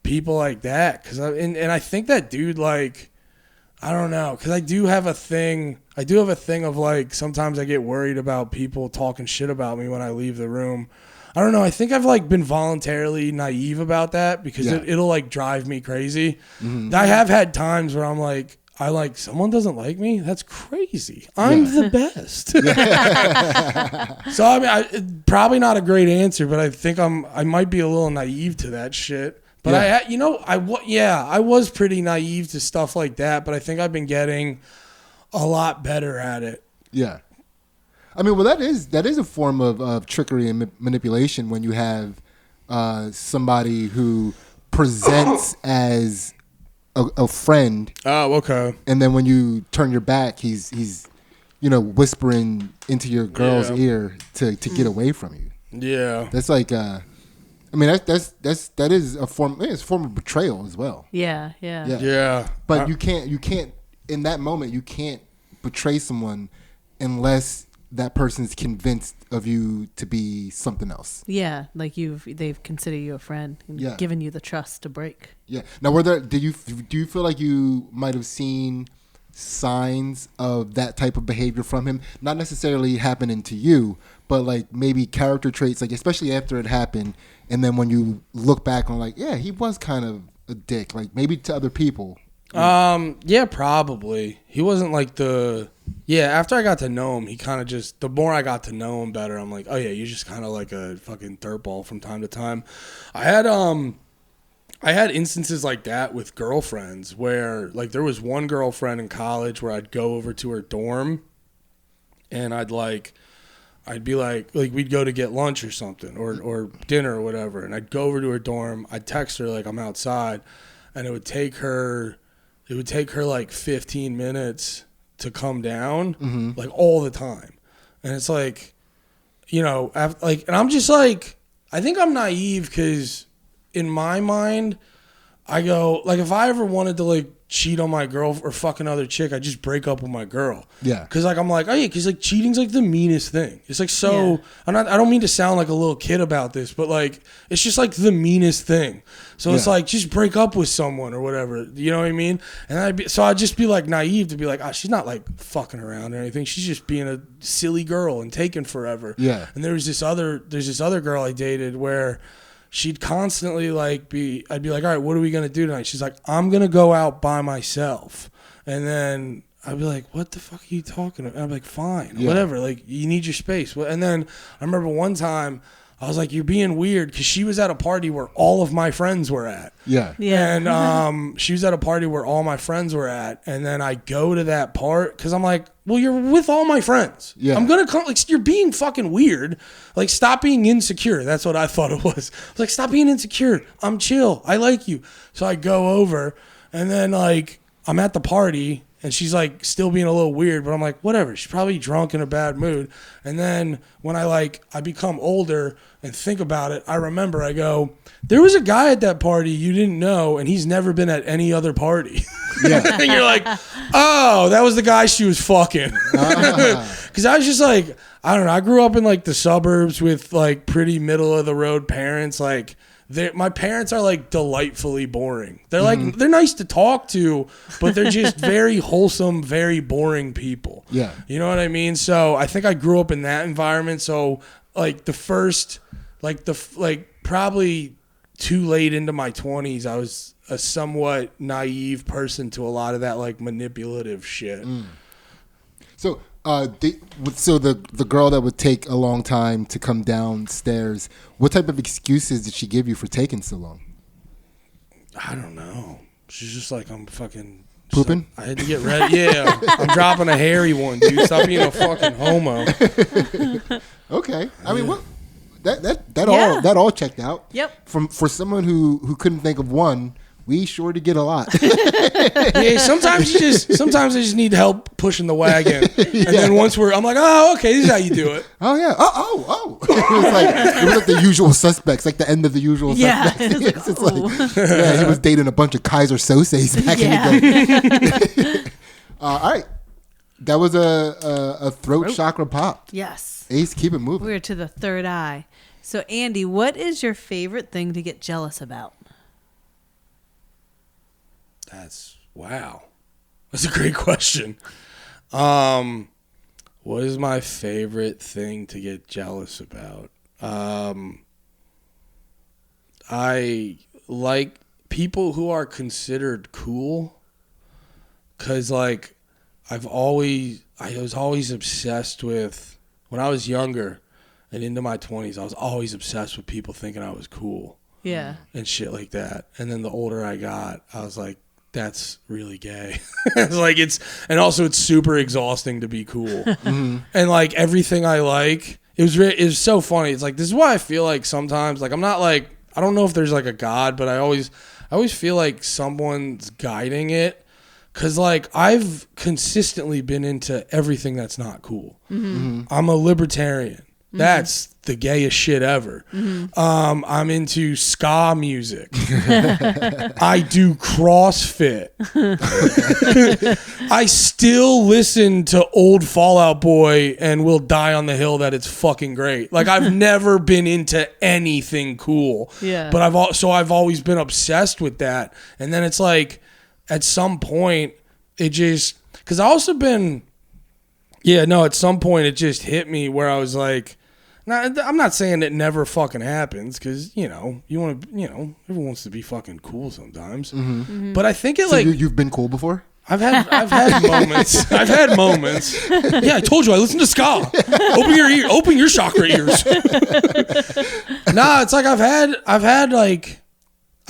people like that. Cause I think that dude, like, I don't know, because I do have a thing of like, sometimes I get worried about people talking shit about me when I leave the room. I don't know. I think I've like been voluntarily naive about that because it'll like drive me crazy. I have had times where I'm like, someone doesn't like me? That's crazy. I'm the best. So I mean, probably not a great answer, but I think I might be a little naive to that shit. But I was pretty naive to stuff like that, but I think I've been getting a lot better at it.
Yeah. I mean, well, that is a form of trickery and manipulation when you have somebody who presents as a friend.
Oh, okay.
And then when you turn your back, he's whispering into your girl's ear to get away from you.
Yeah.
That's like I mean, that is a form. It's a form of betrayal as well.
Yeah.
But you can't in that moment. You can't betray someone unless that person's convinced of you to be something else.
Yeah, like they've considered you a friend and given you the trust to break.
Yeah. Now, do you feel like you might have seen signs of that type of behavior from him? Not necessarily happening to you, but like maybe character traits, like especially after it happened, and then when you look back on like, yeah, he was kind of a dick, like maybe to other people.
Yeah, probably. He wasn't like after I got to know him, he kind of just, the more I got to know him better, I'm like, oh yeah, you're just kind of like a fucking dirtball from time to time. I had instances like that with girlfriends where like there was one girlfriend in college where I'd go over to her dorm and I'd be like we'd go to get lunch or something or dinner or whatever, and I'd go over to her dorm, I'd text her like I'm outside, and it would take her like 15 minutes to come down, like all the time. And it's like, and I'm just like, I think I'm naive because in my mind, I go, like, if I ever wanted to like cheat on my girl or fuck another chick, I just break up with my girl. Yeah. Cause like, I'm like, oh yeah, cause like cheating's like the meanest thing. It's like, so I don't mean to sound like a little kid about this, but like, it's just like the meanest thing. So it's like, just break up with someone or whatever. You know what I mean? And I'd just be like naive to be like, she's not like fucking around or anything. She's just being a silly girl and taking forever. Yeah. And there's this other girl I dated where she'd constantly like I'd be like, all right, what are we going to do tonight? She's like, I'm going to go out by myself. And then I'd be like, what the fuck are you talking about? And I'm like, fine, whatever. Like, you need your space. And then I remember one time I was like, you're being weird, because she was at a party where all of my friends were at. Yeah. And she was at a party where all my friends were at. And then I go to that part because I'm like, well, you're with all my friends. Yeah. I'm going to come. Like, you're being fucking weird. Like, stop being insecure. That's what I thought it was. I was like, stop being insecure. I'm chill. I like you. So I go over, and then like I'm at the party, and she's like still being a little weird, but I'm like, whatever. She's probably drunk in a bad mood. And then when I become older and think about it, I remember, I go, there was a guy at that party you didn't know, and he's never been at any other party.
Yeah.
And you're like, oh, that was the guy she was fucking. Because I was just like, I don't know. I grew up in like the suburbs with like pretty middle of the road parents. Like, my parents are like delightfully boring. They're like, they're nice to talk to, but they're just very wholesome, very boring people.
Yeah.
You know what I mean? So I think I grew up in that environment. So like the first, probably too late into my 20s, I was a somewhat naive person to a lot of that like manipulative shit.
So, the girl that would take a long time to come downstairs, what type of excuses did she give you for taking so long?
I don't know. She's just like, I'm fucking
pooping.
I had to get ready. Yeah, I'm dropping a hairy one, dude. Stop being a fucking homo.
Okay, I mean, what that all checked out.
Yep.
For someone who couldn't think of one, we sure to get a lot.
Yeah, sometimes I just need help pushing the wagon, and then once I'm like, oh, okay, this is how you do it.
Oh yeah. Oh. it was like the Usual Suspects, like the end of the Usual Suspects. It's like, yeah, he was dating a bunch of Kaiser Sose's back in the day. All right, that was a throat chakra pop.
Yes.
Ace, keep it moving.
We're to the third eye. So Andy, what is your favorite thing to get jealous about?
Wow. That's a great question. What is my favorite thing to get jealous about? I like people who are considered cool, because like I was always obsessed with, when I was younger and into my 20s, I was always obsessed with people thinking I was cool.
Yeah.
And shit like that. And then the older I got, I was like, that's really gay. And also it's super exhausting to be cool. And like everything I like, it was so funny. It's like, this is why I feel like sometimes, like, I'm not like, I don't know if there's like a God, but I always feel like someone's guiding it. Cause like I've consistently been into everything that's not cool. I'm a libertarian. That's the gayest shit ever. I'm into ska music. I do CrossFit. I still listen to old Fall Out Boy and Will Die on the Hill that it's fucking great. Like, I've never been into anything cool.
Yeah.
But I've always been obsessed with that. And then it's like, at some point, it just, because I also been, at some point it just hit me where I was like, I'm not saying it never fucking happens, because, everyone wants to be fucking cool sometimes. But I think it, so
you've been cool before?
I've had moments. I've had moments. Yeah, I told you I listen to ska. Open your chakra ears. Nah, it's like I've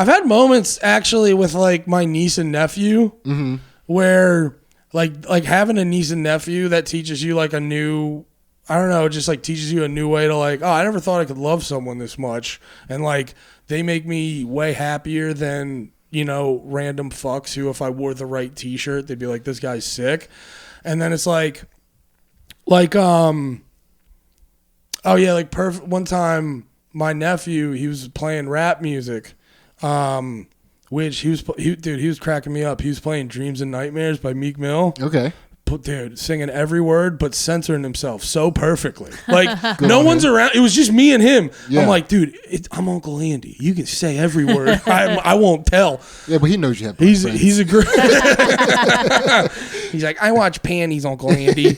had moments actually with like my niece and nephew, where like having a niece and nephew that teaches you like a new, I don't know, just like teaches you a new way to like, oh, I never thought I could love someone this much. And like, they make me way happier than, random fucks who, if I wore the right t-shirt, they'd be like, this guy's sick. And then it's like, one time my nephew, he was playing rap music, which he was cracking me up. He was playing Dreams and Nightmares by Meek Mill. Okay. Dude, singing every word, but censoring himself so perfectly. Like, no one's around. It was just me and him. Yeah. I'm like, dude, I'm Uncle Andy. You can say every word. I won't tell.
Yeah, but he knows you have
friends. He's a great... He's like, I watch Panties, Uncle Andy.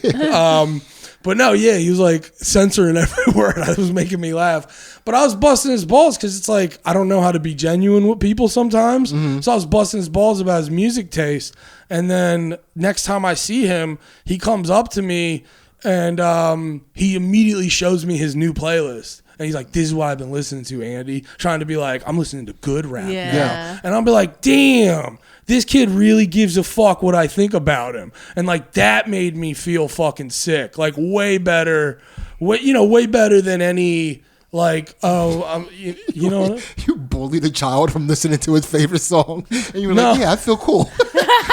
But no, yeah, he was like censoring every word. It was making me laugh. But I was busting his balls because it's like, I don't know how to be genuine with people sometimes. So I was busting his balls about his music taste. And then next time I see him, he comes up to me and he immediately shows me his new playlist. And he's like, this is what I've been listening to, Andy. Trying to be like, I'm listening to good rap now. And I'll be like, damn, this kid really gives a fuck what I think about him. And like, that made me feel fucking sick. Like, way better than any... Like,
you bullied a child from listening to his favorite song, and you were like, "Yeah, I feel cool."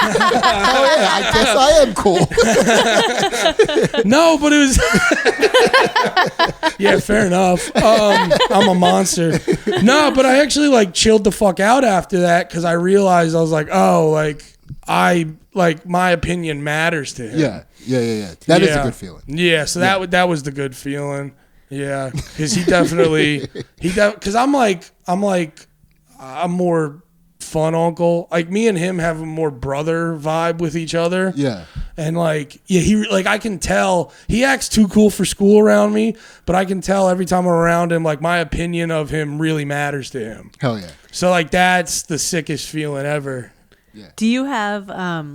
yeah, I guess I am cool.
No, but it was. Yeah, fair enough. I'm a monster. No, but I actually like chilled the fuck out after that because I realized I was like, oh, like my opinion matters to him.
Yeah. That is a good feeling.
Yeah, so that was the good feeling. Yeah, because he definitely because I'm more fun uncle. Like me and him have a more brother vibe with each other.
Yeah.
And I can tell he acts too cool for school around me, but I can tell every time I'm around him, like my opinion of him really matters to him.
Hell yeah.
So like that's the sickest feeling ever.
Yeah.
Do you have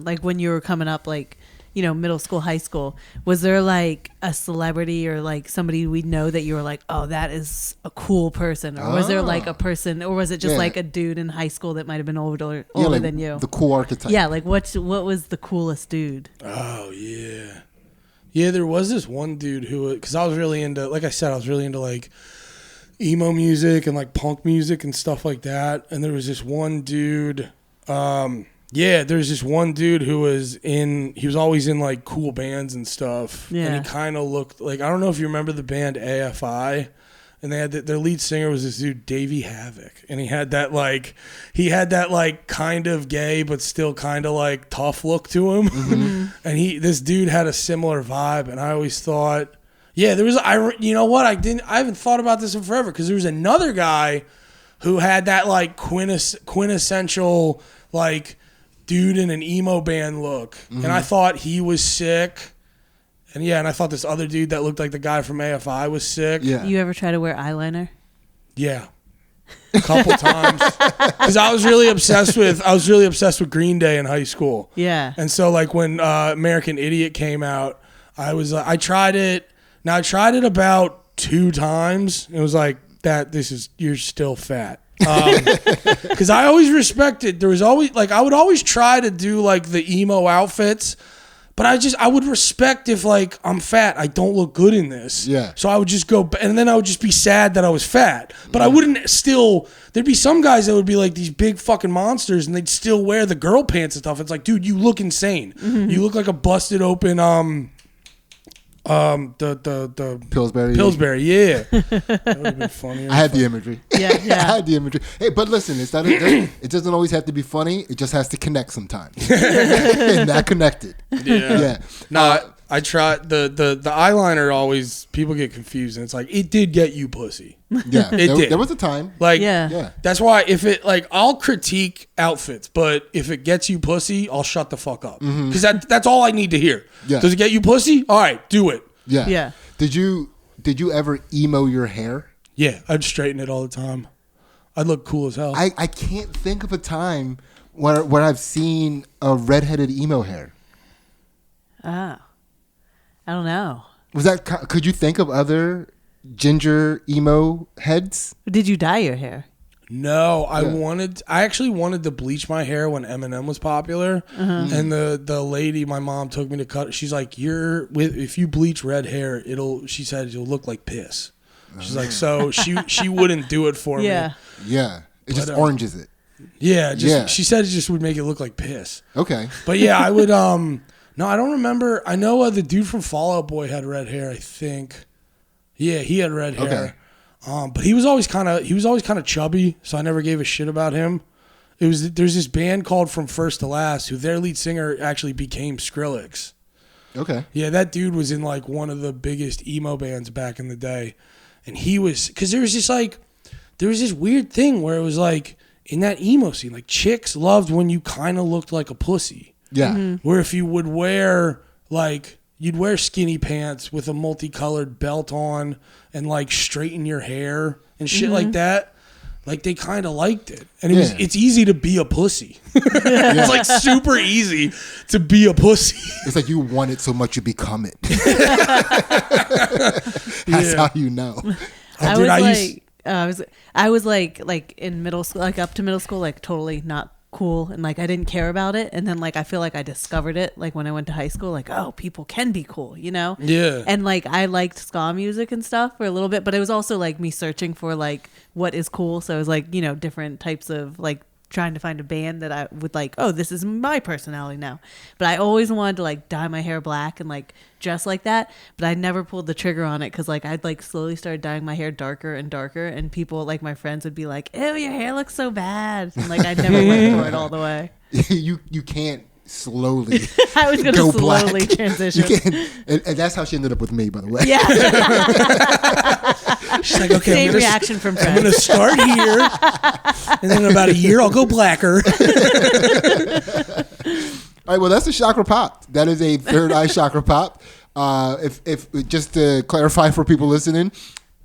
like when you were coming up, like, you know, middle school, high school, was there like a celebrity or like somebody we know that you were like, oh, that is a cool person? Or was there like a person, or was it just like a dude in high school that might have been older
like
than you?
The cool archetype.
Yeah, like what was the coolest dude?
Oh, yeah. Yeah, there was this one dude who, because I was really into, like I said, I was really into like emo music and like punk music and stuff like that. And there was this one dude, there's this one dude who he was always in like cool bands and stuff.
Yeah.
And he kind of looked like, I don't know if you remember the band AFI, and they had their lead singer was this dude, Davey Havoc. And he had that like kind of gay, but still kind of like tough look to him. Mm-hmm. And this dude had a similar vibe. And I always thought, yeah, you know what? I haven't thought about this in forever. Cause there was another guy who had that like quintessential, like, dude in an emo band look. Mm-hmm. And I thought he was sick. And I thought this other dude that looked like the guy from AFI was sick.
Yeah.
You ever try to wear eyeliner?
Yeah. A couple times. Because I was really obsessed with Green Day in high school.
Yeah.
And so like when American Idiot came out, I tried it. Now I tried it about 2 times. It was like you're still fat. Because I always respected, there was always like, I would always try to do like the emo outfits, but I would respect if like I'm fat, I don't look good in this.
Yeah.
So I would just go, and then I would just be sad that I was fat, but I wouldn't there'd be some guys that would be like these big fucking monsters and they'd still wear the girl pants and stuff. It's like, dude, you look insane. Mm-hmm. You look like a busted open, the Pillsbury, yeah. That would have been funny.
I had the imagery.
Yeah.
I had the imagery. Hey, but listen, it doesn't always have to be funny. It just has to connect sometimes. And that connected. Yeah.
No, I tried the eyeliner. Always people get confused, and it's like it did get you pussy.
Yeah,
it did.
There was a time.
Like,
yeah.
That's why if it like I'll critique outfits, but if it gets you pussy, I'll shut the fuck up because that's all I need to hear.
Yeah.
Does it get you pussy? All right, do it.
Yeah.
Yeah.
Did you ever emo your hair?
Yeah, I'd straighten it all the time. I'd look cool as hell.
I can't think of a time where I've seen a redheaded emo hair.
Oh. I don't know.
Could you think of other ginger emo heads?
Did you dye your hair?
No, I actually wanted to bleach my hair when Eminem was popular, and the lady my mom took me to cut. She's like, if you bleach red hair, she said you'll look like piss. She's like, so she wouldn't do it for me.
Yeah, it just oranges it.
Yeah, she said it just would make it look like piss.
Okay,
but yeah, I would no, I don't remember. I know the dude from Fall Out Boy had red hair, I think. Yeah, he had red hair. But he was always kind of chubby, so I never gave a shit about him. There's this band called From First to Last, who their lead singer actually became Skrillex.
Okay.
Yeah, that dude was in like one of the biggest emo bands back in the day, and he was because there was this weird thing where it was like in that emo scene, like chicks loved when you kind of looked like a pussy.
Yeah.
Mm-hmm.
Where if you would wear you'd wear skinny pants with a multicolored belt on and like straighten your hair and shit like that. Like they kind of liked it. And it's easy to be a pussy. It's like super easy to be a pussy.
It's like you want it so much you become it. That's how you know.
I was like in middle school, like up to middle school, like totally not cool, and like I didn't care about it, and then like I feel like I discovered it like when I went to high school, like, oh, people can be cool, you know?
Yeah.
And like I liked ska music and stuff for a little bit, but it was also like me searching for like what is cool, so it was like, you know, different types of like trying to find a band that I would like, oh, this is my personality now. But I always wanted to like dye my hair black and like dress like that. But I never pulled the trigger on it because like I'd like slowly started dyeing my hair darker and darker. And people like my friends would be like, ew, your hair looks so bad. And like I never went for it all the way.
you can't slowly
I was going to slowly
black.
transition.
You can't, and that's how she ended up with me, by the way.
Yeah.
She's like, okay,
Same reaction from friends.
I'm going to start here, and then in about a year, I'll go blacker.
All right, well, that's a chakra pop. That is a third eye chakra pop. If just to clarify for people listening,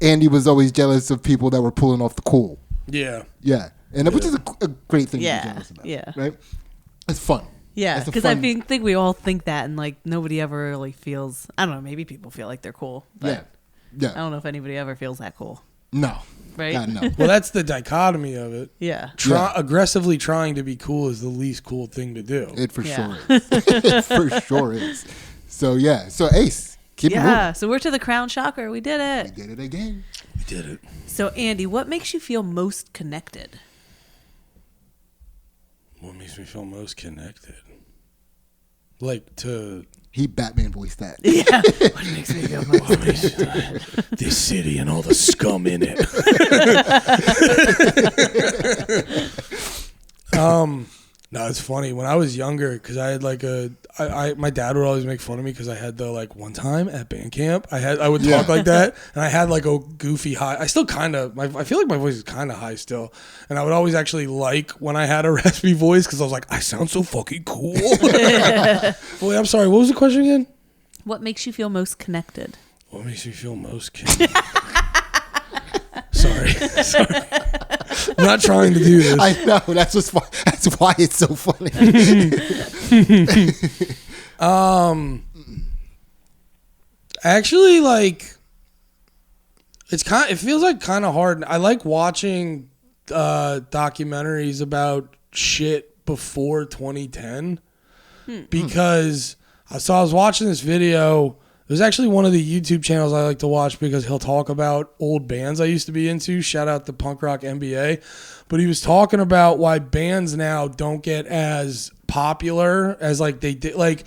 Andy was always jealous of people that were pulling off the cool.
Yeah.
Yeah, and which is a great thing to be
Yeah,
jealous about.
yeah.
Right? It's fun.
Yeah,
It's a
because I
fun-
think we all think that, and like nobody ever really feels. I don't know. Maybe people feel like they're cool. But
Yeah.
I don't know if anybody ever feels that cool.
No.
Right?
God, no.
Well, that's the dichotomy of it.
Yeah.
Aggressively trying to be cool is the least cool thing to do.
It for
Yeah.
sure is. It for sure is. So, yeah. So, Ace, keep it
Yeah.
moving.
So we're to the crown chakra. We did it.
We did it again.
We did it.
So Andy, what makes you feel most connected?
What makes me feel most connected? Like to
He Batman voiced that.
Yeah. What makes me feel most connected?
this city and all the scum in it. No, it's funny. When I was younger, because I had like my dad would always make fun of me because I had the like one time at band camp, I would talk like that, and I had like a goofy high. I still kind of, I feel like my voice is kind of high still, and I would always actually like when I had a raspy voice because I was like, I sound so fucking cool. Wait, I'm sorry. What was the question again?
What makes you feel most connected?
What makes me feel most connected? Sorry. I'm not trying to do this.
I know. That's why it's so funny.
Actually, like, it feels like kind of hard. I like watching documentaries about shit before 2010 because I was watching this video. It was actually one of the YouTube channels I like to watch because he'll talk about old bands I used to be into. Shout out to Punk Rock NBA. But he was talking about why bands now don't get as popular as like they did. Like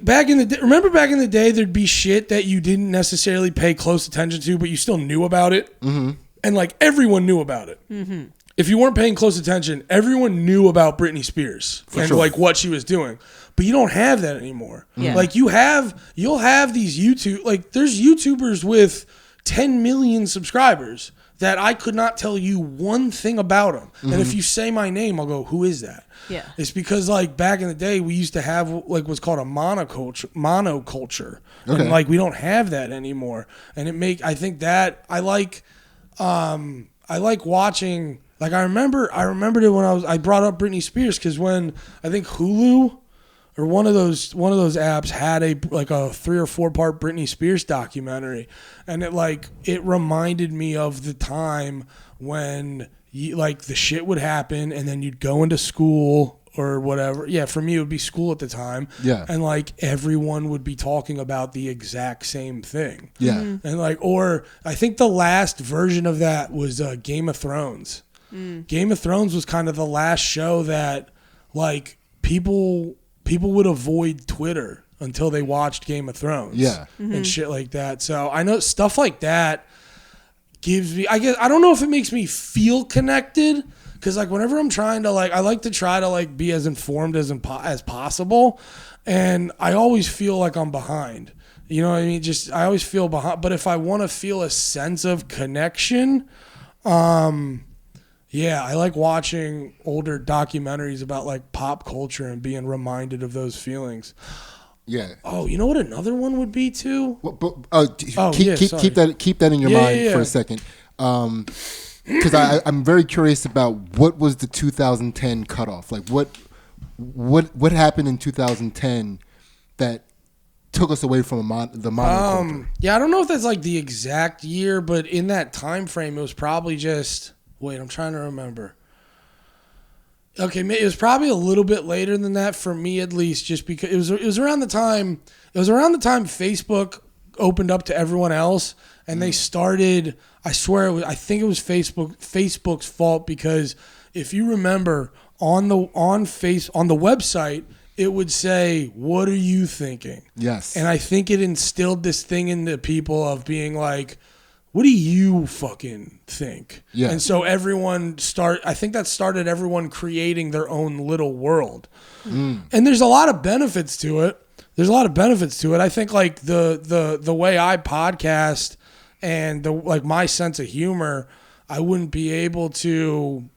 back in the day, remember back in the day, there'd be shit that you didn't necessarily pay close attention to, but you still knew about it. Mm-hmm. And like everyone knew about it. Mm-hmm. If you weren't paying close attention, everyone knew about Britney Spears and like what she was doing. But you don't have that anymore.
Yeah.
Like you'll have these YouTube, like there's YouTubers with 10 million subscribers that I could not tell you one thing about them. Mm-hmm. And if you say my name, I'll go, who is that?
Yeah.
It's because like back in the day, we used to have like what's called a monoculture.
Okay.
And like we don't have that anymore. And I think that I like watching, like I remembered it when I brought up Britney Spears because when I think Hulu or one of those apps had a 3 or 4 part Britney Spears documentary, and it reminded me of the time when the shit would happen, and then you'd go into school or whatever. Yeah, for me it would be school at the time.
Yeah,
and like everyone would be talking about the exact same thing.
Yeah,
and or I think the last version of that was Game of Thrones. Game of Thrones was kind of the last show that like people would avoid Twitter until they watched Game of Thrones.
Yeah.
And shit like that. So I know stuff like that gives me, I guess, I don't know if it makes me feel connected because like whenever I'm trying to I like to try to be as informed as possible, and I always feel like I'm behind. You know what I mean? I always feel behind. But if I want to feel a sense of connection, yeah, I like watching older documentaries about like pop culture and being reminded of those feelings.
Yeah.
Oh, you know what another one would be too?
Keep that in your mind for a second, because I'm very curious about what was the 2010 cutoff. Like what happened in 2010 that took us away from the modern culture?
Yeah, I don't know if that's like the exact year, but in that time frame, it was probably just. Wait, I'm trying to remember. Okay, it was probably a little bit later than that for me, at least, just because it was around the time Facebook opened up to everyone else, and they started. I think it was Facebook's fault because if you remember on the website, it would say, "What are you thinking?"
Yes.
And I think it instilled this thing into people of being like, what do you fucking think?
Yeah.
And so I think that started everyone creating their own little world. And there's a lot of benefits to it. I think like the way I podcast and like my sense of humor, I wouldn't be able to,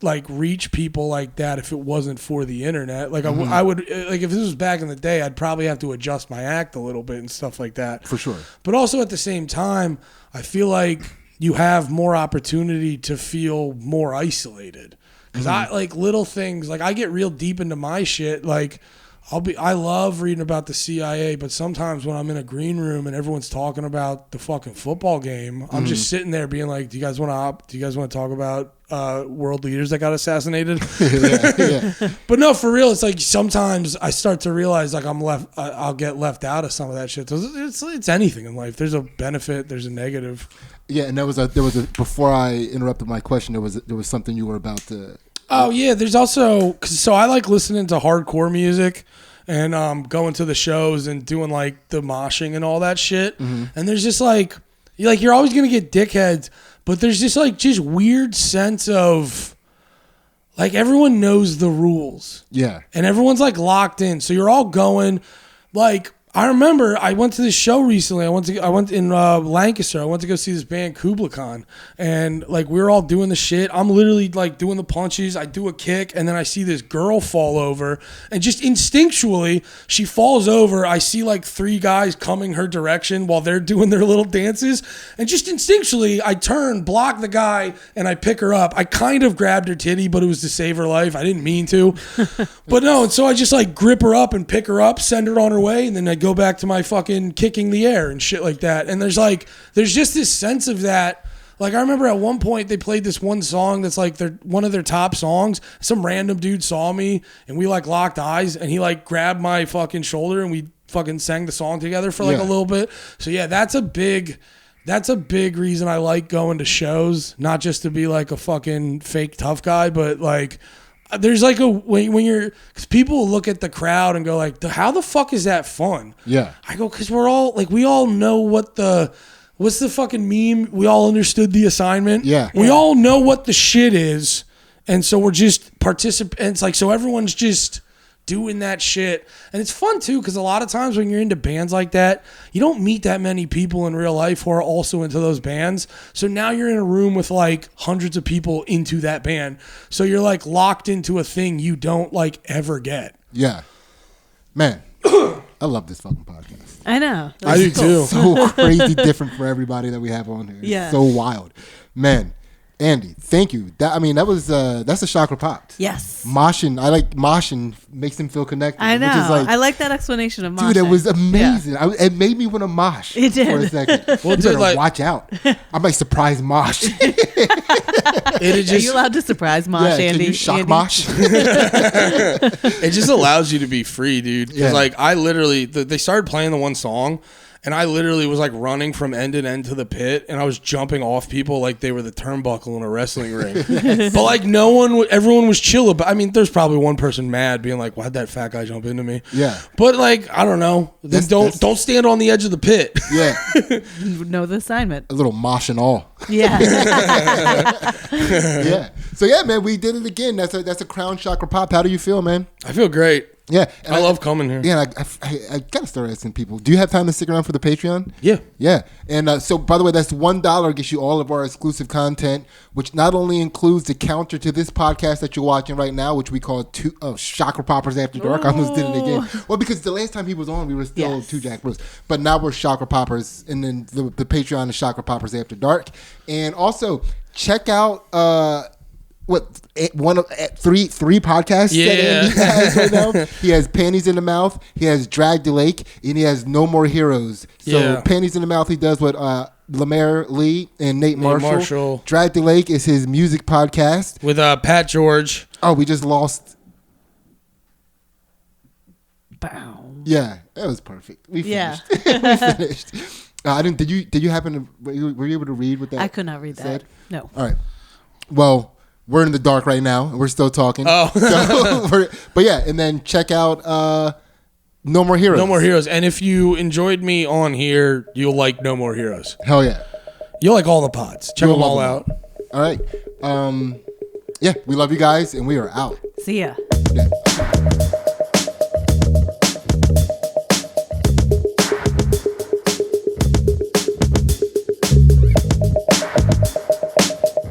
like reach people like that if it wasn't for the internet. Like I would, like if this was back in the day, I'd probably have to adjust my act a little bit and stuff like that.
For sure.
But also at the same time, I feel like you have more opportunity to feel more isolated. Because I like little things, like I get real deep into my shit. Like I love reading about the CIA, but sometimes when I'm in a green room and everyone's talking about the fucking football game, I'm just sitting there being like, do you guys want to talk about world leaders that got assassinated?
yeah.
But no, for real, it's like sometimes I start to realize like I'll get left out of some of that shit. So it's anything in life. There's a benefit, there's a negative.
Yeah, and there was a before I interrupted my question, there was something you were about to.
Oh yeah, there's also so I like listening to hardcore music and going to the shows and doing like the moshing and all that shit. And there's just like you're always gonna get dickheads, but there's just weird sense of like everyone knows the rules.
Yeah.
And everyone's like locked in. So you're all going like I remember I went to this show recently. I went in Lancaster. I went to go see this band Kubla Khan, and like we were all doing the shit. I'm literally like doing the punches. I do a kick, and then I see this girl fall over, and just instinctually she falls over. I see like 3 guys coming her direction while they're doing their little dances, and just instinctually I turn, block the guy, and I pick her up. I kind of grabbed her titty, but it was to save her life. I didn't mean to, but no. And so I just like grip her up and pick her up, send her on her way, and then I go back to my fucking kicking the air and shit like that. And there's just this sense of that. Like I remember at one point they played this one song that's like one of their top songs. Some random dude saw me and we like locked eyes and he like grabbed my fucking shoulder and we fucking sang the song together for like a little bit. So yeah, that's a big reason I like going to shows, not just to be like a fucking fake tough guy, but like there's like when you're, because people look at the crowd and go like, how the fuck is that fun?
Yeah.
I go, because we're all like, we all know what's the fucking meme? We all understood the assignment.
Yeah.
We all know what the shit is. And so we're just participants. Like, so everyone's just doing that shit. And it's fun too, because a lot of times when you're into bands like that, you don't meet that many people in real life who are also into those bands. So now you're in a room with like hundreds of people into that band. So you're like locked into a thing you don't like ever get.
Yeah. Man, I love this fucking podcast.
I know.
I do too.
So crazy different for everybody that we have on here.
Yeah.
It's so wild. Man, Andy, thank you. That's a chakra popped.
Yes.
Moshing. I like moshing. Makes him feel connected.
I know.
Which is like,
I like that explanation of moshing.
dude, it was amazing.
Yeah.
It made me want to mosh.
It did.
For a second.
Well,
You better
like,
watch out. I might surprise mosh.
Are you allowed to surprise mosh,
yeah,
Andy?
can you shock
Andy?
mosh?
It just allows you to be free, dude. Because
Yeah.
like I literally, they started playing the one song, and I literally was like running from end to end to the pit, and I was jumping off people like they were the turnbuckle in a wrestling ring. But like everyone was chill about. I mean, there's probably one person mad, being like, "Why'd that fat guy jump into me?"
Yeah.
But like, I don't know. Then don't stand on the edge of the pit.
Yeah.
You know the assignment.
A little mosh and all.
Yeah.
Yeah. So yeah, man, we did it again. That's a crown chakra pop. How do you feel, man?
I feel great.
Yeah. And
I love coming here.
Yeah, I gotta start asking people. Do you have time to stick around for the Patreon?
Yeah.
Yeah. And so, by the way, that's $1 gets you all of our exclusive content, which not only includes the counter to this podcast that you're watching right now, which we call Chakra Poppers After Dark. I almost did it again. Well, because the last time he was on, we were still Two Jack Bruce. But now we're Chakra Poppers, and then the Patreon is Chakra Poppers After Dark. And also, check out... one of three podcasts that Andy has right now. He has Panties in the Mouth, he has Drag the Lake, and he has No More Heroes. So Panties in the Mouth he does with Lemaire Lee and Nate Marshall. Drag the Lake is his music podcast
With Pat George.
Oh, we just lost.
Bow.
Yeah, that was perfect. We finished.
Yeah.
We finished. I didn't. Did you happen to? Were you able to read what that?
I could not read
said?
that. No.
All right. Well, we're in the dark right now, and we're still talking.
Oh.
But yeah, and then check out No More Heroes.
No More Heroes. And if you enjoyed me on here, you'll like No More Heroes.
Hell yeah.
You'll like all the pods. Check them all out.
All right. Yeah, we love you guys, and we are out.
See ya.
Yeah.